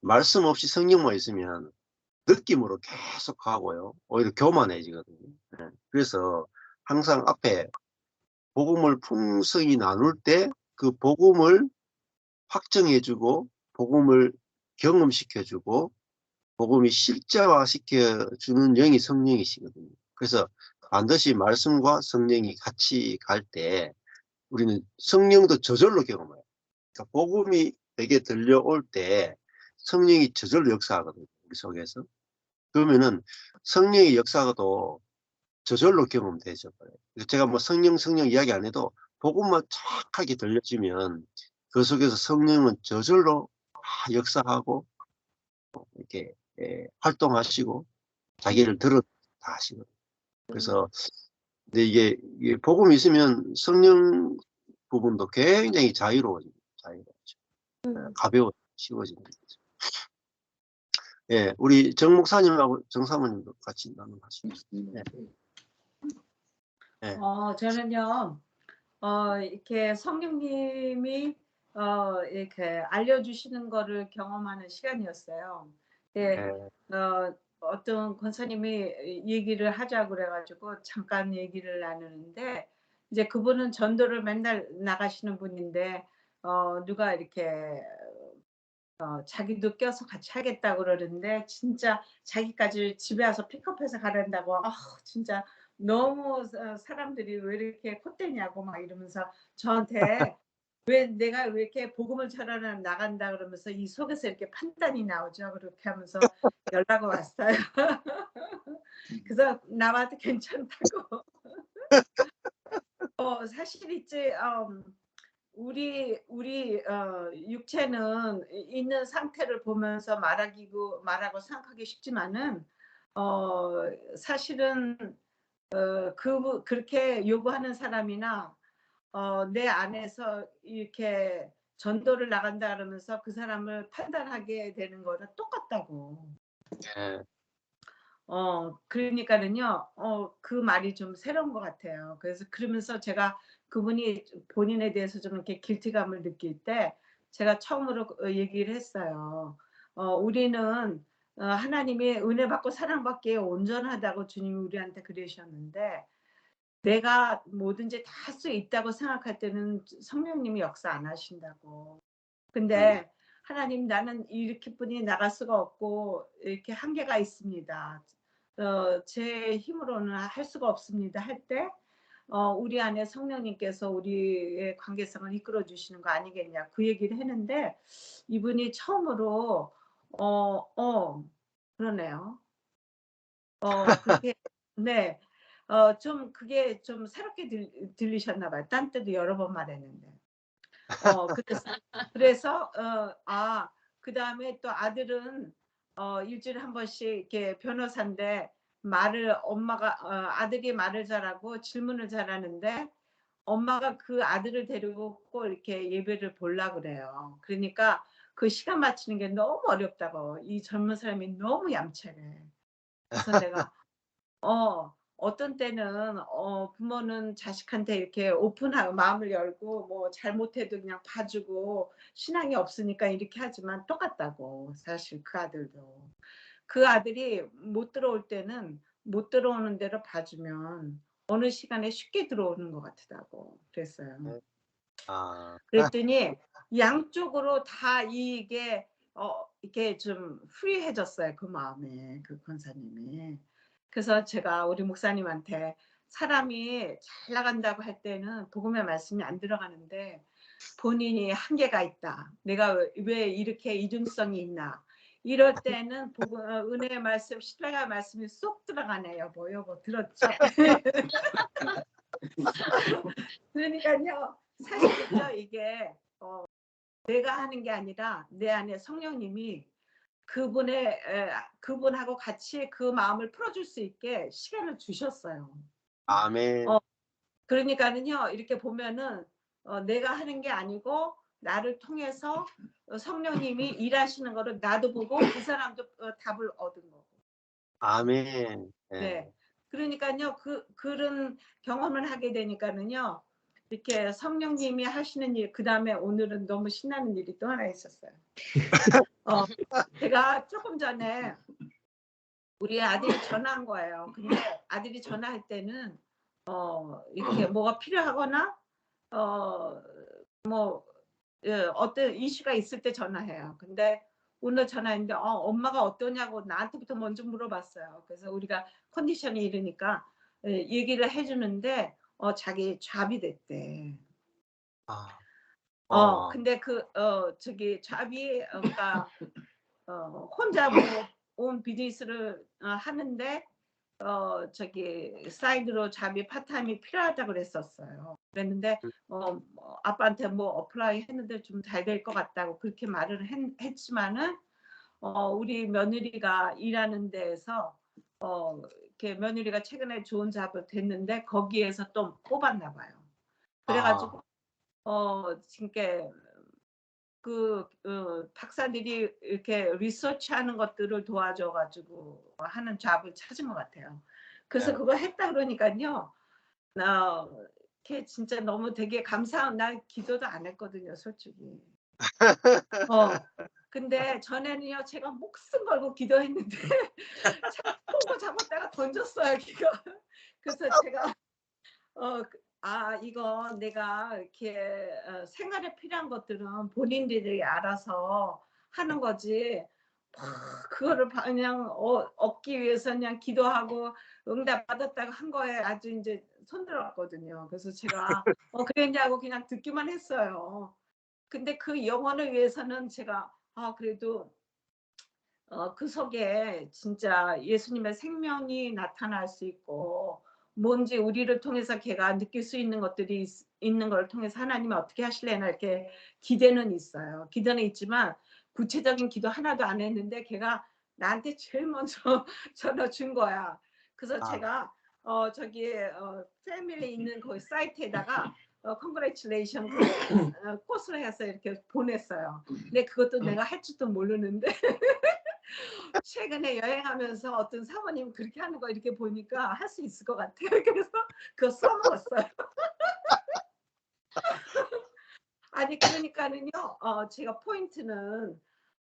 말씀 없이 성령만 있으면 느낌으로 계속 가고요. 오히려 교만해지거든요. 예. 그래서 항상 앞에 복음을 풍성히 나눌 때 그 복음을 확정해주고 복음을 경험시켜주고 복음이 실제화시켜주는 영이 성령이시거든요. 그래서 반드시 말씀과 성령이 같이 갈 때 우리는 성령도 저절로 경험해요. 그러니까 복음이 내게 들려올 때 성령이 저절로 역사하거든요. 우리 속에서. 그러면은 성령의 역사도 저절로 경험되죠. 제가 뭐 성령 이야기 안 해도 복음만 정확하게 들려주면 그 속에서 성령은 저절로 역사하고 이렇게 활동하시고 자기를 드러 다 하시거든요. 그래서 근데 이게 복음이 있으면 성령 부분도 굉장히 자유로워집니다. 가벼워 쉬워지는 거죠. 예, 우리 정 목사님하고 정 사모님도 같이 나눠가시죠. 예. 예. 저는요, 이렇게 성령님이 이렇게 알려주시는 거를 경험하는 시간이었어요. 네, 어떤 권사님이 얘기를 하자고 그래가지고 잠깐 얘기를 나누는데, 이제 그분은 전도를 맨날 나가시는 분인데, 누가 이렇게 자기도 껴서 같이 하겠다고 그러는데, 진짜 자기까지 집에 와서 픽업해서 가란다고, 진짜 너무 사람들이 왜 이렇게 콧대냐고 막 이러면서 저한테 내가 왜 이렇게 복음을 전하러 나간다 그러면서 이 속에서 이렇게 판단이 나오죠. 그렇게 하면서 연락을 왔어요. 그래서 나와도 괜찮다고. 사실 있지, 우리 육체는 있는 상태를 보면서 말하고 생각하기 쉽지만은 사실은 그렇게 요구하는 사람이나 내 안에서 이렇게 전도를 나간다 그러면서 그 사람을 판단하게 되는 거는 똑같다고. 예. 그러니까는요, 그 말이 좀 새로운 것 같아요. 그래서 그러면서 제가 그분이 본인에 대해서 좀 이렇게 길티감을 느낄 때 제가 처음으로 얘기를 했어요. 우리는 하나님이 은혜 받고 사랑받기에 온전하다고 주님이 우리한테 그러셨는데 내가 뭐든지 다 할 수 있다고 생각할 때는 성령님이 역사 안 하신다고. 근데 하나님, 나는 이렇게뿐이 나갈 수가 없고 이렇게 한계가 있습니다. 제 힘으로는 할 수가 없습니다. 할 때 우리 안에 성령님께서 우리의 관계성을 이끌어 주시는 거 아니겠냐, 그 얘기를 했는데 이분이 처음으로 그러네요. 그렇게 네. 좀 그게 좀 새롭게 들리셨나 봐요. 딴 때도 여러 번 말했는데. 그래서 그다음에 또 아들은 일주일에 한 번씩 이렇게 변호사인데 아들이 말을 잘하고 질문을 잘하는데 엄마가 그 아들을 데리고 꼭 이렇게 예배를 보려고 그래요. 그러니까 그 시간 맞추는 게 너무 어렵다고. 이 젊은 사람이 너무 얌체래. 그래서 내가 어떤 때는 부모는 자식한테 이렇게 오픈하고 마음을 열고 뭐 잘못해도 그냥 봐주고 신앙이 없으니까 이렇게 하지만 똑같다고. 사실 그 아들도. 그 아들이 못 들어올 때는 못 들어오는 대로 봐주면 어느 시간에 쉽게 들어오는 것 같다고 그랬어요. 그랬더니 양쪽으로 다 이게 이게 좀 프리해졌어요. 그 마음에, 그 권사님이. 그래서 제가 우리 목사님한테 사람이 잘 나간다고 할 때는 복음의 말씀이 안 들어가는데 본인이 한계가 있다. 내가 왜 이렇게 이중성이 있나. 이럴 때는 은혜의 말씀, 신뢰의 말씀이 쏙 들어가네. 여보 들었죠? 그러니까요. 사실은요, 이게 내가 하는 게 아니라 내 안에 성령님이 그분하고 같이 그 마음을 풀어줄 수 있게 시간을 주셨어요. 아멘. 그러니까는요, 이렇게 보면은 내가 하는 게 아니고 나를 통해서 성령님이 일하시는 거를 나도 보고 그 사람도 답을 얻은 거고. 아멘. 네. 그러니까요, 그런 경험을 하게 되니까는요, 이렇게 성령님이 하시는 일, 그 다음에 오늘은 너무 신나는 일이 또 하나 있었어요. 제가 조금 전에 우리 아들이 전화한 거예요. 근데 아들이 전화할 때는 이렇게 뭐가 필요하거나 어떤 이슈가 있을 때 전화해요. 근데 오늘 전화했는데 엄마가 어떠냐고 나한테부터 먼저 물어봤어요. 그래서 우리가 컨디션이 이러니까 얘기를 해주는데 자기 잡이 됐대. 근데 저기 잡이 그러니까 혼자 온 비즈니스를 하는데 저기 사이드로 잡이 파타임이 필요하다고 그랬었어요. 그랬는데 아빠한테 뭐 어플라이 했는데 좀 잘 될 것 같다고 그렇게 말을 했지만은 우리 며느리가 일하는 데에서 이렇게 며느리가 최근에 좋은 잡을 됐는데 거기에서 또 뽑았나 봐요. 그래가지고 지금 박사들이 이렇게 리서치하는 것들을 도와줘가지고 하는 잡을 찾은 것 같아요. 그래서 그거 했다 그러니까요. 걔 진짜 너무 되게 감사한, 나 기도도 안 했거든요, 솔직히. 근데 전에는요, 제가 목숨 걸고 기도했는데 보고 잡았다가 던졌어요, 걔가. 그래서 제가 이거 내가 이렇게 생활에 필요한 것들은 본인들이 알아서 하는 거지. 그거를 그냥 얻기 위해서 그냥 기도하고 응답 받았다가 한 거에 아주 이제 손들었거든요. 그래서 제가 그랬냐고 그냥 듣기만 했어요. 근데 그 영혼을 위해서는 제가 그래도 그 속에 진짜 예수님의 생명이 나타날 수 있고 뭔지 우리를 통해서 걔가 느낄 수 있는 것들이 있는 걸 통해서 하나님이 어떻게 하실래나 이렇게 기대는 있어요. 기대는 있지만 구체적인 기도 하나도 안 했는데 걔가 나한테 제일 먼저 전화 준 거야. 그래서 제가 저기 패밀리 있는 그 사이트에다가 congratulation 꽃을 해서 이렇게 보냈어요. 근데 그것도 내가 할 줄도 모르는데 최근에 여행하면서 어떤 사모님 그렇게 하는 거 이렇게 보니까 할 수 있을 것 같아요. 그래서 그거 써먹었어요. 아니 그러니까는요. 제가 포인트는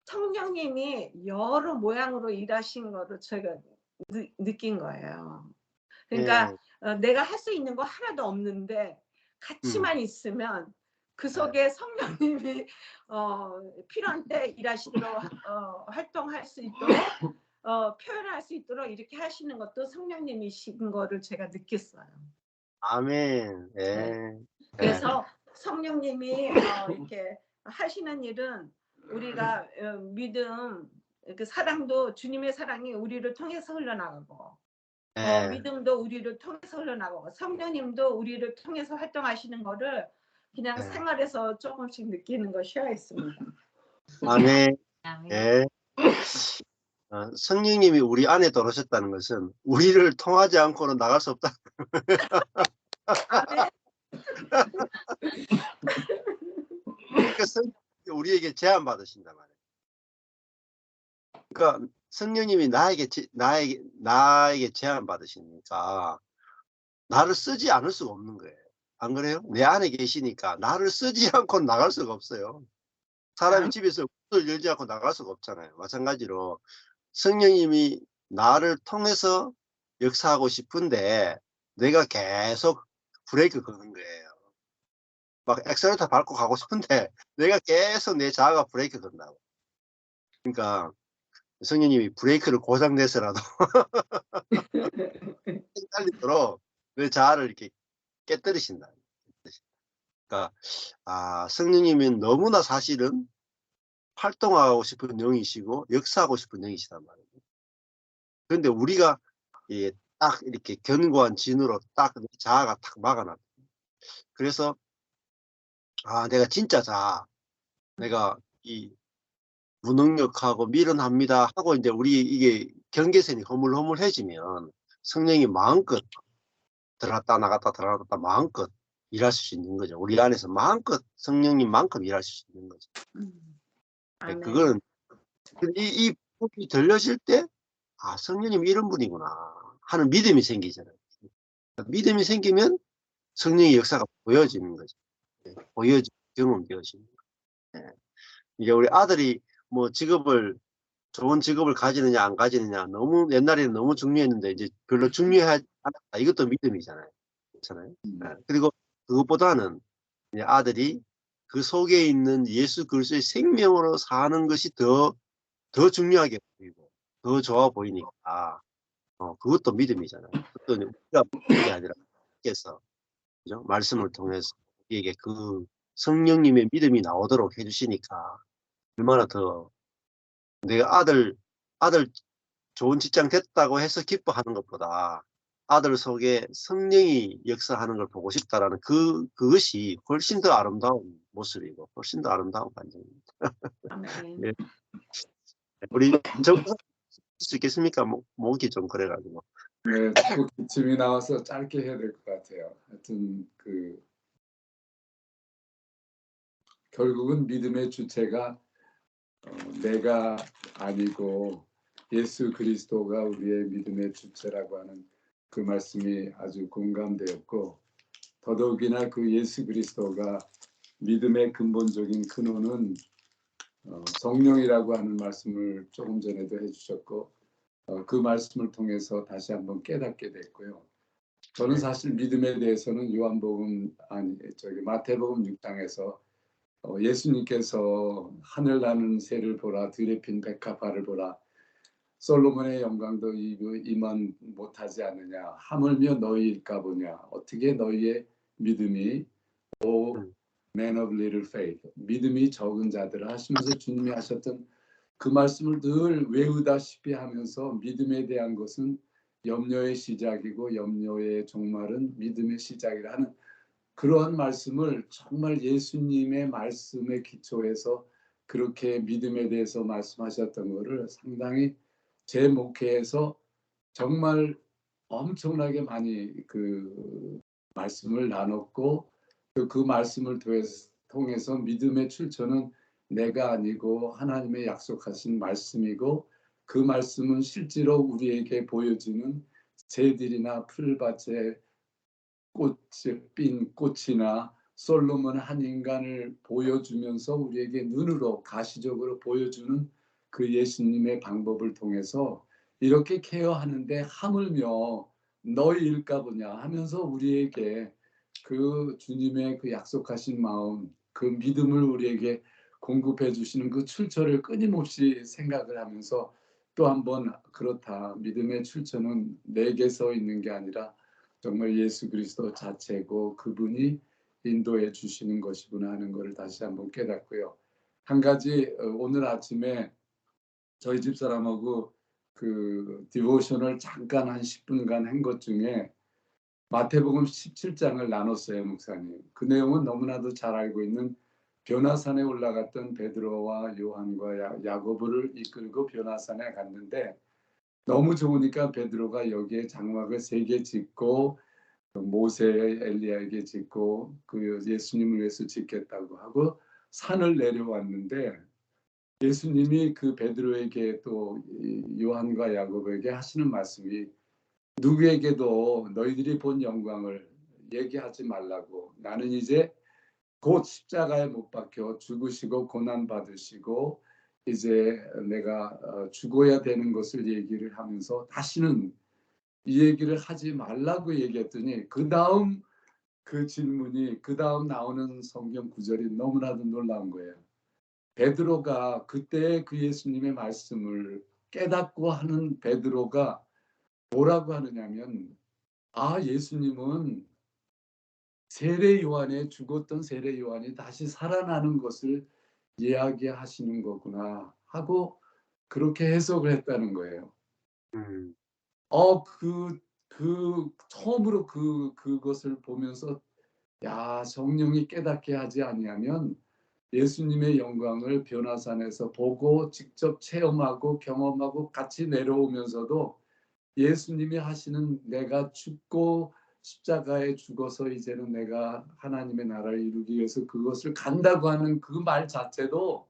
성령님이 여러 모양으로 일하신 거를 제가 느낀 거예요. 그러니까 내가 할 수 있는 거 하나도 없는데 같이만 있으면 그 속에 성령님이 필요한 때 일하시도록 활동할 수 있도록 표현할 수 있도록 이렇게 하시는 것도 성령님이신 거를 제가 느꼈어요. 아멘. 네. 그래서 성령님이 이렇게 하시는 일은 우리가 믿음, 그 사랑도 주님의 사랑이 우리를 통해서 흘러나가고 믿음도 우리를 통해서 흘러나가고 성령님도 우리를 통해서 활동하시는 거를 그냥 생활에서 조금씩 느끼는 것이야 있습니다. 아멘. 예. 성령님이 우리 안에 들어오셨다는 것은 우리를 통하지 않고는 나갈 수 없다. 아멘. 그러니까 성령님이 우리에게 제한 받으신단 말이에요. 그러니까 성령님이 나에게 제한 받으시니까 나를 쓰지 않을 수가 없는 거예요. 안 그래요? 내 안에 계시니까 나를 쓰지 않고 나갈 수가 없어요. 사람이 집에서 문을 열지 않고 나갈 수가 없잖아요. 마찬가지로 성령님이 나를 통해서 역사하고 싶은데 내가 계속 브레이크 거는 거예요. 막 엑셀레이터 밟고 가고 싶은데 내가 계속 내 자아가 브레이크 건다고. 그러니까 성령님이 브레이크를 고장내서라도 달리도록 내 자아를 이렇게 깨뜨리신다. 그러니까 성령님은 너무나 사실은 활동하고 싶은 영이시고 역사하고 싶은 영이시단 말이에요. 그런데 우리가 딱 이렇게 견고한 진으로 딱 자아가 딱 막아놨다. 그래서 내가 진짜 자아, 내가 이 무능력하고 미련합니다 하고 이제 우리 이게 경계선이 허물허물해지면 성령이 마음껏 들어갔다 나갔다 마음껏 일할 수 있는 거죠. 우리 안에서 마음껏 성령님만큼 일할 수 있는 거죠. 그건 이 부분이 들려질 때 성령님 이런 분이구나 하는 믿음이 생기잖아요. 믿음이 생기면 성령의 역사가 보여지는 거죠. 예, 보여지고 경험되어지는 거예요. 예. 이제 우리 아들이 뭐 좋은 직업을 가지느냐 안 가지느냐 너무 옛날에는 너무 중요했는데 이제 별로 중요하지 않았다. 이것도 믿음이잖아요. 그렇잖아요. 예. 그리고 그것보다는 이제 아들이 그 속에 있는 예수 그리스도의 생명으로 사는 것이 더 중요하게 보이고 더 좋아 보이니까 그것도 믿음이잖아요. 그것도 우리가 믿는 게 아니라 께서 그죠? 말씀을 통해서 우리에게 그 성령님의 믿음이 나오도록 해주시니까 얼마나 더 내가 아들 좋은 직장 됐다고 해서 기뻐하는 것보다 아들 속에 성령이 역사하는 걸 보고 싶다라는 그것이 훨씬 더 아름다운 모습이고 훨씬 더 아름다운 감정입니다. 아멘. 예. 우리 정수 수 있겠습니까? 목이 좀 그래가지고. 네, 자꾸 기침이 나와서 짧게 해야 될 것 같아요. 하여튼 결국은 믿음의 주체가 내가 아니고 예수 그리스도가 우리의 믿음의 주체라고 하는 그 말씀이 아주 공감되었고, 더더욱이나 그 예수 그리스도가 믿음의 근본적인 근원은 성령이라고 하는 말씀을 조금 전에도 해주셨고, 그 말씀을 통해서 다시 한번 깨닫게 됐고요. 저는 사실 믿음에 대해서는 마태복음 6장에서 예수님께서 하늘 나는 새를 보라, 들에 핀 백합화를 보라, 솔로몬의 영광도 이만 못하지 않느냐, 하물며 너희일까 보냐, 어떻게 너희의 믿음이 O man of little faith, 믿음이 적은 자들을 하시면서 주님이 하셨던 그 말씀을 늘 외우다시피 하면서 믿음에 대한 것은 염려의 시작이고 염려의 종말은 믿음의 시작이라 하는 그러한 말씀을 정말 예수님의 말씀에 기초해서 그렇게 믿음에 대해서 말씀하셨던 것을 상당히 제 목회에서 정말 엄청나게 많이 그 말씀을 나눴고, 그 말씀을 통해서 믿음의 출처는 내가 아니고 하나님의 약속하신 말씀이고, 그 말씀은 실제로 우리에게 보여주는 새들이나 풀밭에 핀 꽃이나 솔로몬 한 인간을 보여주면서 우리에게 눈으로 가시적으로 보여주는 그 예수님의 방법을 통해서 이렇게 케어하는데 하물며 너희일까 보냐 하면서 우리에게 그 주님의 그 약속하신 마음, 그 믿음을 우리에게 공급해 주시는 그 출처를 끊임없이 생각을 하면서 또 한번 그렇다, 믿음의 출처는 내게서 있는 게 아니라 정말 예수 그리스도 자체고 그분이 인도해 주시는 것이구나 하는 것을 다시 한번 깨닫고요. 한 가지 오늘 아침에 저희 집사람하고 그 디보셔널 잠깐 한 10분간 한 것 중에 마태복음 17장을 나눴어요, 목사님. 그 내용은 너무나도 잘 알고 있는 변화산에 올라갔던 베드로와 요한과 야고보를 이끌고 변화산에 갔는데 너무 좋으니까 베드로가 여기에 장막을 3개 짓고 모세 엘리야에게 짓고 그 예수님을 위해서 짓겠다고 하고 산을 내려왔는데, 예수님이 그 베드로에게 또 요한과 야고보에게 하시는 말씀이 누구에게도 너희들이 본 영광을 얘기하지 말라고, 나는 이제 곧 십자가에 못 박혀 죽으시고 고난 받으시고 이제 내가 죽어야 되는 것을 얘기를 하면서 다시는 이 얘기를 하지 말라고 얘기했더니 그 다음 그 질문이, 그 다음 나오는 성경 구절이 너무나도 놀라운 거예요. 베드로가 그때 그 예수님의 말씀을 깨닫고 하는 베드로가 뭐라고 하느냐면, 예수님은 세례 요한에 죽었던 세례 요한이 다시 살아나는 것을 이야기하시는 거구나 하고 그렇게 해석을 했다는 거예요. 처음으로 그것을 보면서 성령이 깨닫게 하지 아니하면 예수님의 영광을 변화산에서 보고 직접 체험하고 경험하고 같이 내려오면서도 예수님이 하시는 내가 죽고 십자가에 죽어서 이제는 내가 하나님의 나라를 이루기 위해서 그것을 간다고 하는 그 말 자체도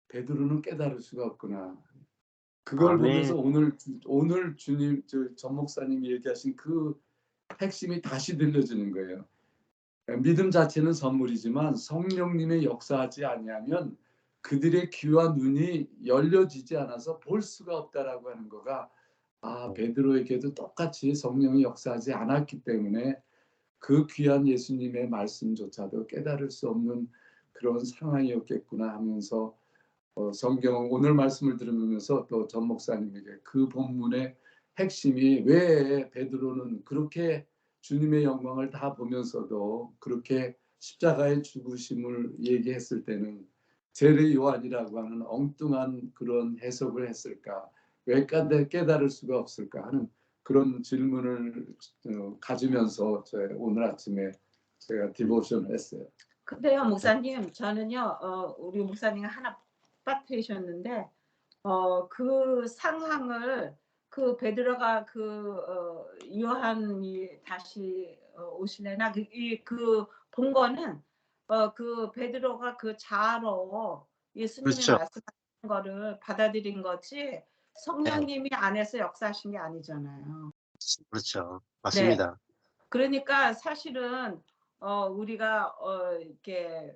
베드로는 깨달을 수가 없구나. 그걸 보면서 오늘 주님 전 목사님이 얘기하신 그 핵심이 다시 들려주는 거예요. 믿음 자체는 선물이지만 성령님의 역사하지 아니하면 그들의 귀와 눈이 열려지지 않아서 볼 수가 없다라고 하는 거가 베드로에게도 똑같이 성령이 역사하지 않았기 때문에 그 귀한 예수님의 말씀조차도 깨달을 수 없는 그런 상황이었겠구나 하면서 성경 오늘 말씀을 들으면서 또 전 목사님에게 그 본문의 핵심이 왜 베드로는 그렇게 주님의 영광을 다 보면서도 그렇게 십자가의 죽으심을 얘기했을 때는 세례 요한이라고 하는 엉뚱한 그런 해석을 했을까? 왜 깨달을 수가 없을까 하는 그런 질문을 가지면서 오늘 아침에 제가 디보션을 했어요. 근데요, 목사님, 저는요, 우리 목사님이 하나 빠뜨리셨는데, 그 상황을 그 베드로가 요한이 다시 오실래나 그 본 거는 그 베드로가 그 자아로 예수님의 그렇죠. 말씀하신 거를 받아들인 거지 성령님이 안에서 역사하신 게 아니잖아요. 그렇죠. 네. 맞습니다. 그러니까 사실은 우리가 이렇게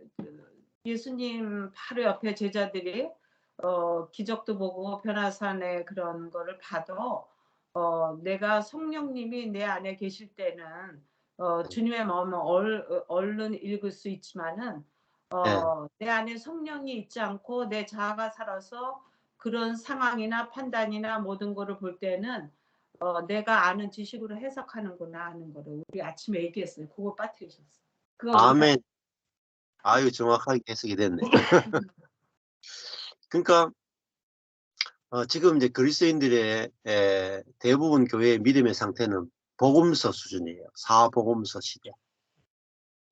예수님 바로 옆에 제자들이 기적도 보고 변화산의 그런 거를 봐도 내가 성령님이 내 안에 계실 때는 주님의 마음을 얼른 읽을 수 있지만은 네. 내 안에 성령이 있지 않고 내 자아가 살아서 그런 상황이나 판단이나 모든 거를 볼 때는 내가 아는 지식으로 해석하는구나 하는 거를 우리 아침에 얘기했어요. 그거 빠뜨리셨어요. 그거 아멘. 아유, 정확하게 해석이 됐네. 그러니까 지금 이제 그리스도인들의 대부분 교회의 믿음의 상태는 복음서 수준이에요. 사복음서 시대.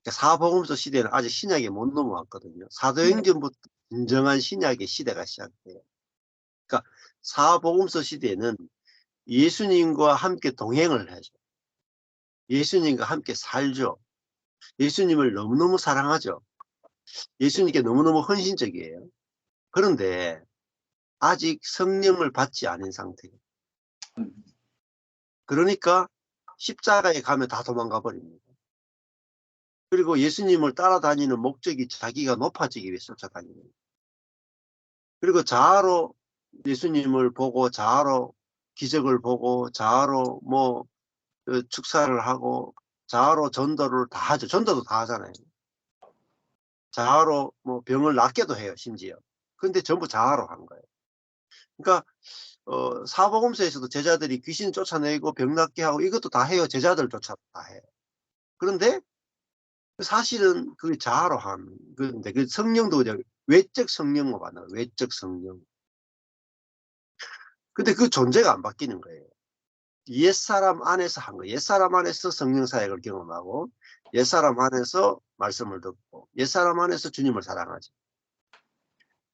그러니까 사복음서 시대는 아직 신약에 못 넘어왔거든요. 사도행전부터 진정한 신약의 시대가 시작돼요. 그러니까 사복음서 시대는 예수님과 함께 동행을 하죠. 예수님과 함께 살죠. 예수님을 너무너무 사랑하죠. 예수님께 너무너무 헌신적이에요. 그런데 아직 성령을 받지 않은 상태예요. 그러니까 십자가에 가면 다 도망가 버립니다. 그리고 예수님을 따라다니는 목적이 자기가 높아지기 위해서 쫓아다니는 거예요. 그리고 자아로 예수님을 보고 자아로 기적을 보고 자아로 축사를 하고 자아로 전도를 다 하죠. 전도도 다 하잖아요. 자아로 병을 낫게도 해요, 심지어. 근데 전부 자아로 한 거예요. 그러니까 사복음서에서도 제자들이 귀신 쫓아내고 병 낫게 하고 이것도 다 해요. 제자들 쫓아 다 해요. 그런데 사실은 그게 자아로 한 건데 그 성령도 외적 성령으로 만나요. 외적 성령. 근데 그 존재가 안 바뀌는 거예요. 옛사람 안에서 한 거예요. 옛사람 안에서 성령 사역을 경험하고 옛사람 안에서 말씀을 듣고 옛사람 안에서 주님을 사랑하지.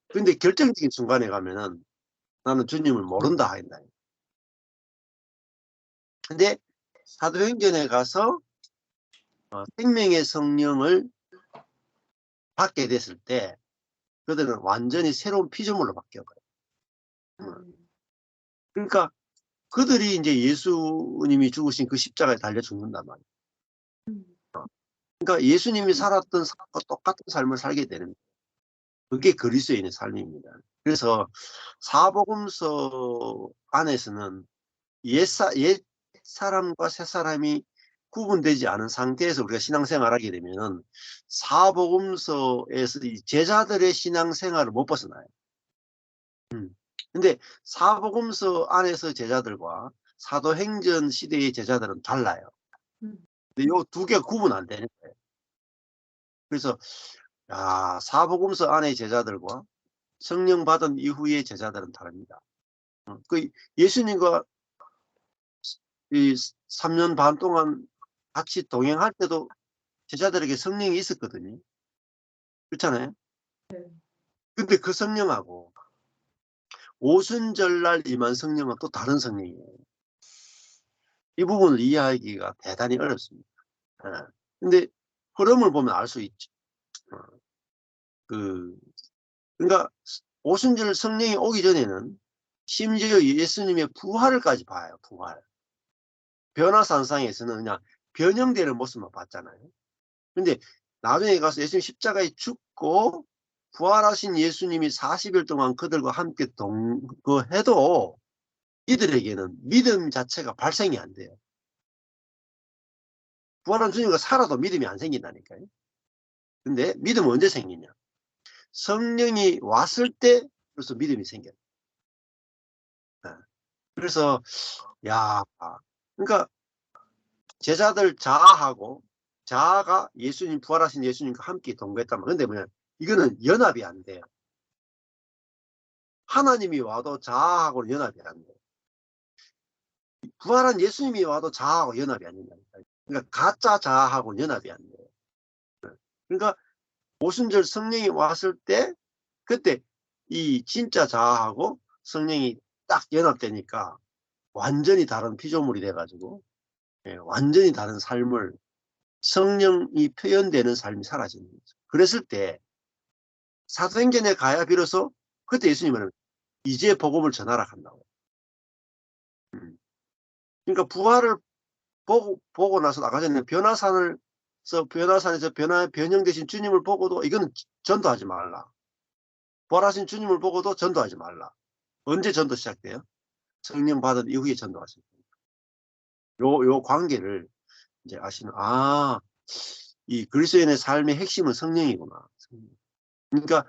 근데 결정적인 순간에 가면은 나는 주님을 모른다 한다. 근데 사도행전에 가서 생명의 성령을 받게 됐을 때 그들은 완전히 새로운 피조물로 바뀌어버려요. 그러니까 그들이 이제 예수님이 죽으신 그 십자가에 달려 죽는단 말이에요. 그러니까 예수님이 살았던 삶과 똑같은 삶을 살게 되는 거예요. 그게 그리스도인의 삶입니다. 그래서 사복음서 안에서는 옛 사람과 새 사람이 구분되지 않은 상태에서 우리가 신앙생활하게 되면 사복음서에서 이 제자들의 신앙생활을 못 벗어나요. 근데 사복음서 안에서 제자들과 사도행전 시대의 제자들은 달라요. 근데 요 두 개가 구분 안 되는 거예요. 그래서 사복음서 안의 제자들과 성령 받은 이후의 제자들은 다릅니다. 그 예수님과 이 3년 반 동안 같이 동행할 때도 제자들에게 성령이 있었거든요. 그렇잖아요. 근데 그 성령하고 오순절날 임한 성령은 또 다른 성령이에요. 이 부분을 이해하기가 대단히 어렵습니다. 근데 흐름을 보면 알 수 있죠. 그러니까 오순절 성령이 오기 전에는 심지어 예수님의 부활을까지 봐요. 부활. 변화산상에서는 그냥 변형되는 모습만 봤잖아요. 근데 나중에 가서 예수님 십자가에 죽고 부활하신 예수님이 40일 동안 그들과 함께 동거해도 이들에게는 믿음 자체가 발생이 안 돼요. 부활한 주님과 살아도 믿음이 안 생긴다니까요. 근데 믿음은 언제 생기냐? 성령이 왔을 때 벌써 믿음이 생겨요. 그래서 야, 그러니까 제자들 자아하고 자아가 예수님 부활하신 예수님과 함께 동거했단 말이에요. 근데 뭐냐? 이거는 연합이 안 돼요. 하나님이 와도 자아하고는 연합이 안 돼요. 부활한 예수님이 와도 자아하고 연합이 안 된다니까. 그러니까 가짜 자아하고 연합이 안 돼요. 그러니까 오순절 성령이 왔을 때 그때 이 진짜 자아하고 성령이 딱 연합되니까 완전히 다른 피조물이 돼가지고 완전히 다른 삶을 성령이 표현되는 삶이 사라지는 거죠. 그랬을 때 사도행전에 가야 비로소 그때 예수님은 이제 복음을 전하라 한다고. 그러니까 부활을 보고 나서 아까 전에 변화산에서 변형되신 주님을 보고도 이거는 전도하지 말라. 부활하신 주님을 보고도 전도하지 말라. 언제 전도 시작돼요? 성령 받은 이후에 전도하십니다. 요 관계를 이제 아시면 이 그리스도인의 삶의 핵심은 성령이구나. 그러니까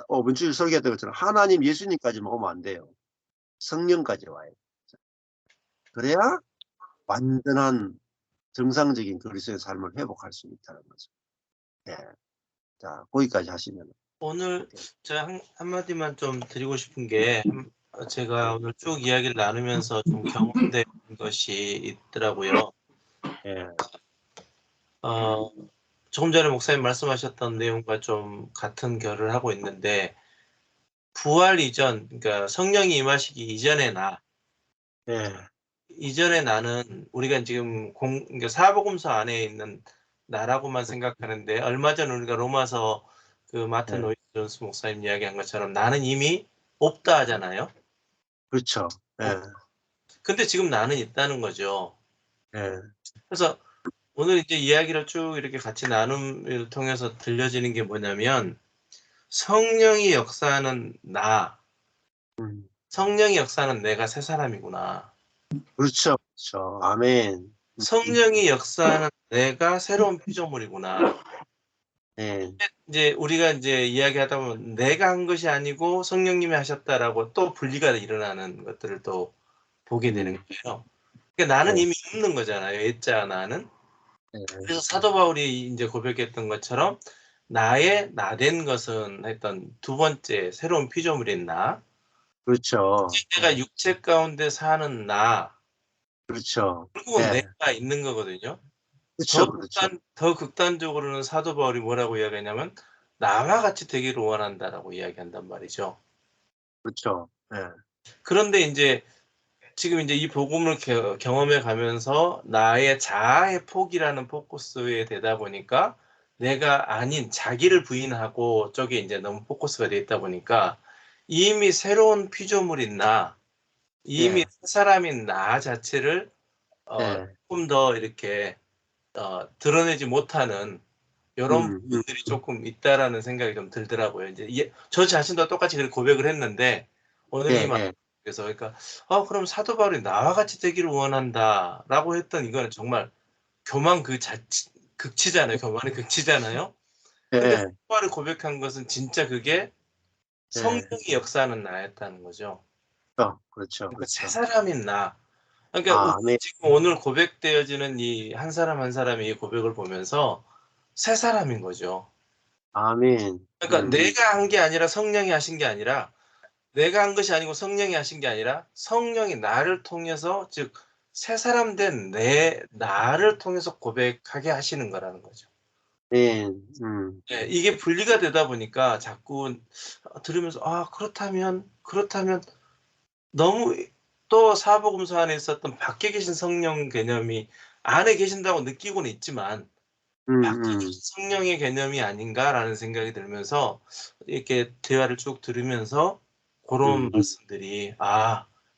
문주일 설교했던 것처럼 하나님 예수님까지만 오면 안 돼요. 성령까지 와요. 그래야 완전한 정상적인 그리스도의 삶을 회복할 수 있다는 거죠. 네. 자, 거기까지 하시면. 오늘 제가 한마디만 좀 드리고 싶은 게 제가 오늘 쭉 이야기를 나누면서 좀 경험된 것이 있더라고요. 예. 조금 전에 목사님 말씀하셨던 내용과 좀 같은 결을 하고 있는데 부활 이전, 그러니까 성령이 임하시기 이전의 나, 이전의 나는 우리가 지금 그러니까 사복음서 안에 있는 나라고만 생각하는데 얼마 전 우리가 로마서 그 마틴 로이드 존스 목사님 이야기한 것처럼 나는 이미 없다 하잖아요. 그렇죠. 예. 근데 지금 나는 있다는 거죠. 예. 그래서 오늘 이제 이야기를 쭉 이렇게 같이 나눔을 통해서 들려지는 게 뭐냐면 성령이 역사하는 나, 성령이 역사하는 내가 새 사람이구나. 그렇죠. 그렇죠. 아멘. 성령이 역사하는 내가 새로운 피조물이구나. 예. 이제 우리가 이제 이야기하다 보면 내가 한 것이 아니고 성령님이 하셨다라고 또 분리가 일어나는 것들을 또 보게 되는 거예요. 그러니까 나는 이미 없는 거잖아요. 애자 나는. 그래서 사도 바울이 이제 고백했던 것처럼 나의 나된 것은 했던 두 번째 새로운 피조물인 나. 그렇죠. 내가 육체 가운데 사는 나. 그렇죠. 결국은 내가 있는 거거든요. 그렇죠. 그렇죠. 더 극단적으로는 사도 바울이 뭐라고 이야기하냐면 나와 같이 되기를 원한다라고 이야기한단 말이죠. 그렇죠. 예. 그런데 이제 지금 이제 이 복음을 경험해 가면서 나의 자아의 포기라는 포커스에 되다 보니까 내가 아닌 자기를 부인하고 쪽에 이제 너무 포커스가 돼 있다 보니까 이미 새로운 피조물인 나, 이미 새 사람인 나 자체를 조금 더 이렇게 드러내지 못하는 이런 부분들이 조금 있다라는 생각이 좀 들더라고요. 이제 저 자신도 똑같이 그렇게 고백을 했는데 오늘 이 그래서 그러니까 그럼 사도 바울이 나와 같이 되기를 원한다라고 했던 이거는 정말 교만 극치잖아요. 교만의 극치잖아요. 근데 사도 바울이 고백한 것은 진짜 그게 성령이 역사하는 나였다는 거죠. 그렇죠. 그러니까 새 사람인 나. 그러니까 지금 오늘 고백되어지는 이 한 사람 한 사람의 이 고백을 보면서 새 사람인 거죠. 아멘. 그러니까 내가 한 게 아니라 성령이 하신 게 아니라 내가 한 것이 아니고 성령이 하신 게 아니라 성령이 나를 통해서 즉 새 사람 된 나를 통해서 고백하게 하시는 거라는 거죠. 네, 이게 분리가 되다 보니까 자꾸 들으면서 그렇다면 너무 또 사복음서 안에 있었던 밖에 계신 성령 개념이 안에 계신다고 느끼고는 있지만 밖에 계신 성령의 개념이 아닌가라는 생각이 들면서 이렇게 대화를 쭉 들으면서 그런 말씀들이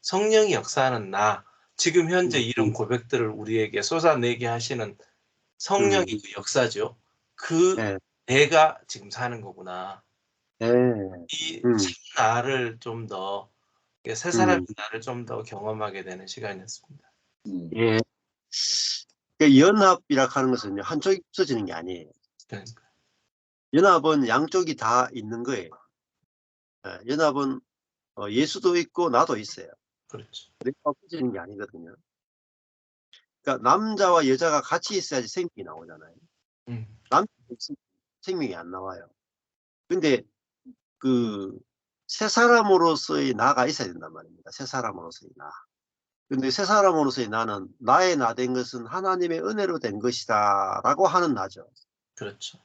성령이 역사하는 나, 지금 현재 이런 고백들을 우리에게 쏟아내게 하시는 성령의 그 역사죠. 그 네. 내가 지금 사는 거구나. 네. 이 참 나를 좀 더, 새 사람의 나를 좀 더 경험하게 되는 시간이었습니다. 예. 그 연합이라 하는 것은 한쪽이 없어지는 게 아니에요. 그러니까. 연합은 양쪽이 다 있는 거예요. 예, 연합은 예수도 있고 나도 있어요. 그렇죠. 내가 없어지는 게 아니거든요. 그러니까 남자와 여자가 같이 있어야지 생명이 나오잖아요. 남자 없으면 생명이 안 나와요. 근데 그 새 사람으로서의 나가 있어야 된단 말입니다. 새 사람으로서의 나. 근데 새 사람으로서의 나는 나의 나 된 것은 하나님의 은혜로 된 것이다 라고 하는 나죠. 그렇죠.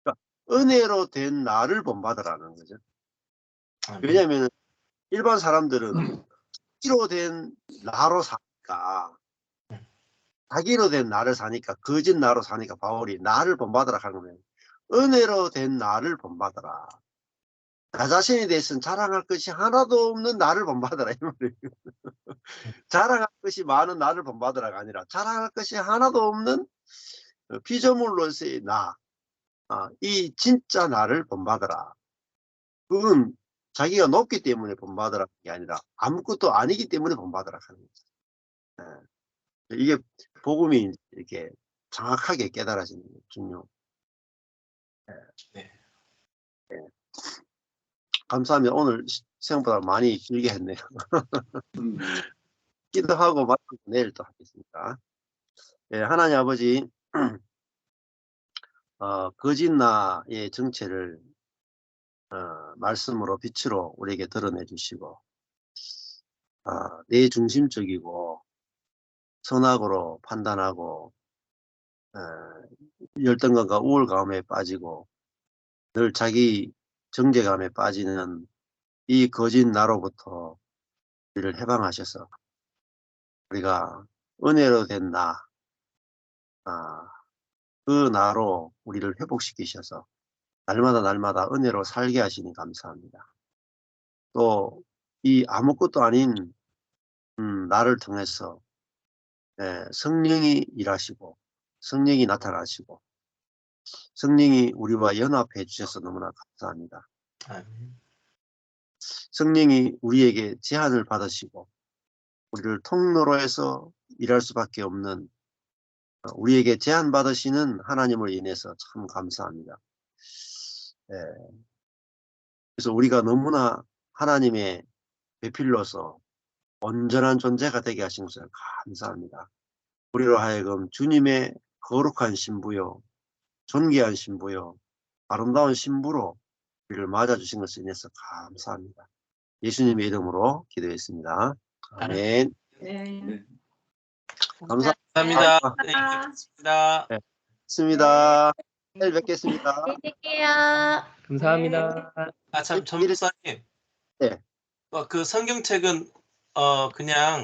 그러니까 은혜로 된 나를 본받으라는 거죠. 왜냐하면 일반 사람들은 자기로 된 나로 사니까, 자기로 된 나를 사니까, 거짓 나로 사니까 바울이 나를 본받으라 하는 거예요. 은혜로 된 나를 본받으라. 나 자신에 대해서는 자랑할 것이 하나도 없는 나를 본받으라 이 말이에요. 자랑할 것이 많은 나를 본받으라가 아니라 자랑할 것이 하나도 없는 피조물로서의 나, 이 진짜 나를 본받으라. 그건 자기가 높기 때문에 본받으라는 게 아니라 아무것도 아니기 때문에 본받으라 하는 거죠. 이게 복음이 이렇게 정확하게 깨달아지는 게 중요. 네. 감사합니다. 오늘 생각보다 많이 길게 했네요. 기도하고 마치고 내일 또 하겠습니다. 예, 하나님 아버지, 거짓 나의 정체를 말씀으로 빛으로 우리에게 드러내 주시고, 내 중심적이고 선악으로 판단하고 열등감과 우월감에 빠지고 늘 자기 정죄감에 빠지는 이 거짓 나로부터 우리를 해방하셔서 우리가 은혜로 된 나, 그 나로 우리를 회복시키셔서 날마다 은혜로 살게 하시니 감사합니다. 또 이 아무것도 아닌 나를 통해서 성령이 일하시고 성령이 나타나시고 성령이 우리와 연합해 주셔서 너무나 감사합니다. 아멘. 성령이 우리에게 제한을 받으시고 우리를 통로로 해서 일할 수밖에 없는 우리에게 제한 받으시는 하나님을 인해서 참 감사합니다. 그래서 우리가 너무나 하나님의 배필로서 온전한 존재가 되게 하신 것을 감사합니다. 우리로 하여금 주님의 거룩한 신부요, 존귀한 신부요, 아름다운 신부로 우리를 맞아주신 것을 인해서 감사합니다. 예수님의 이름으로 기도했습니다. 아멘. 네. 감사합니다. 감사합니다. 네, 감사합니다. 네, 좋습니다. 내일 뵙겠습니다. 뵐게요. 감사합니다. 참, 전목사님. 네. 그 성경책은 그냥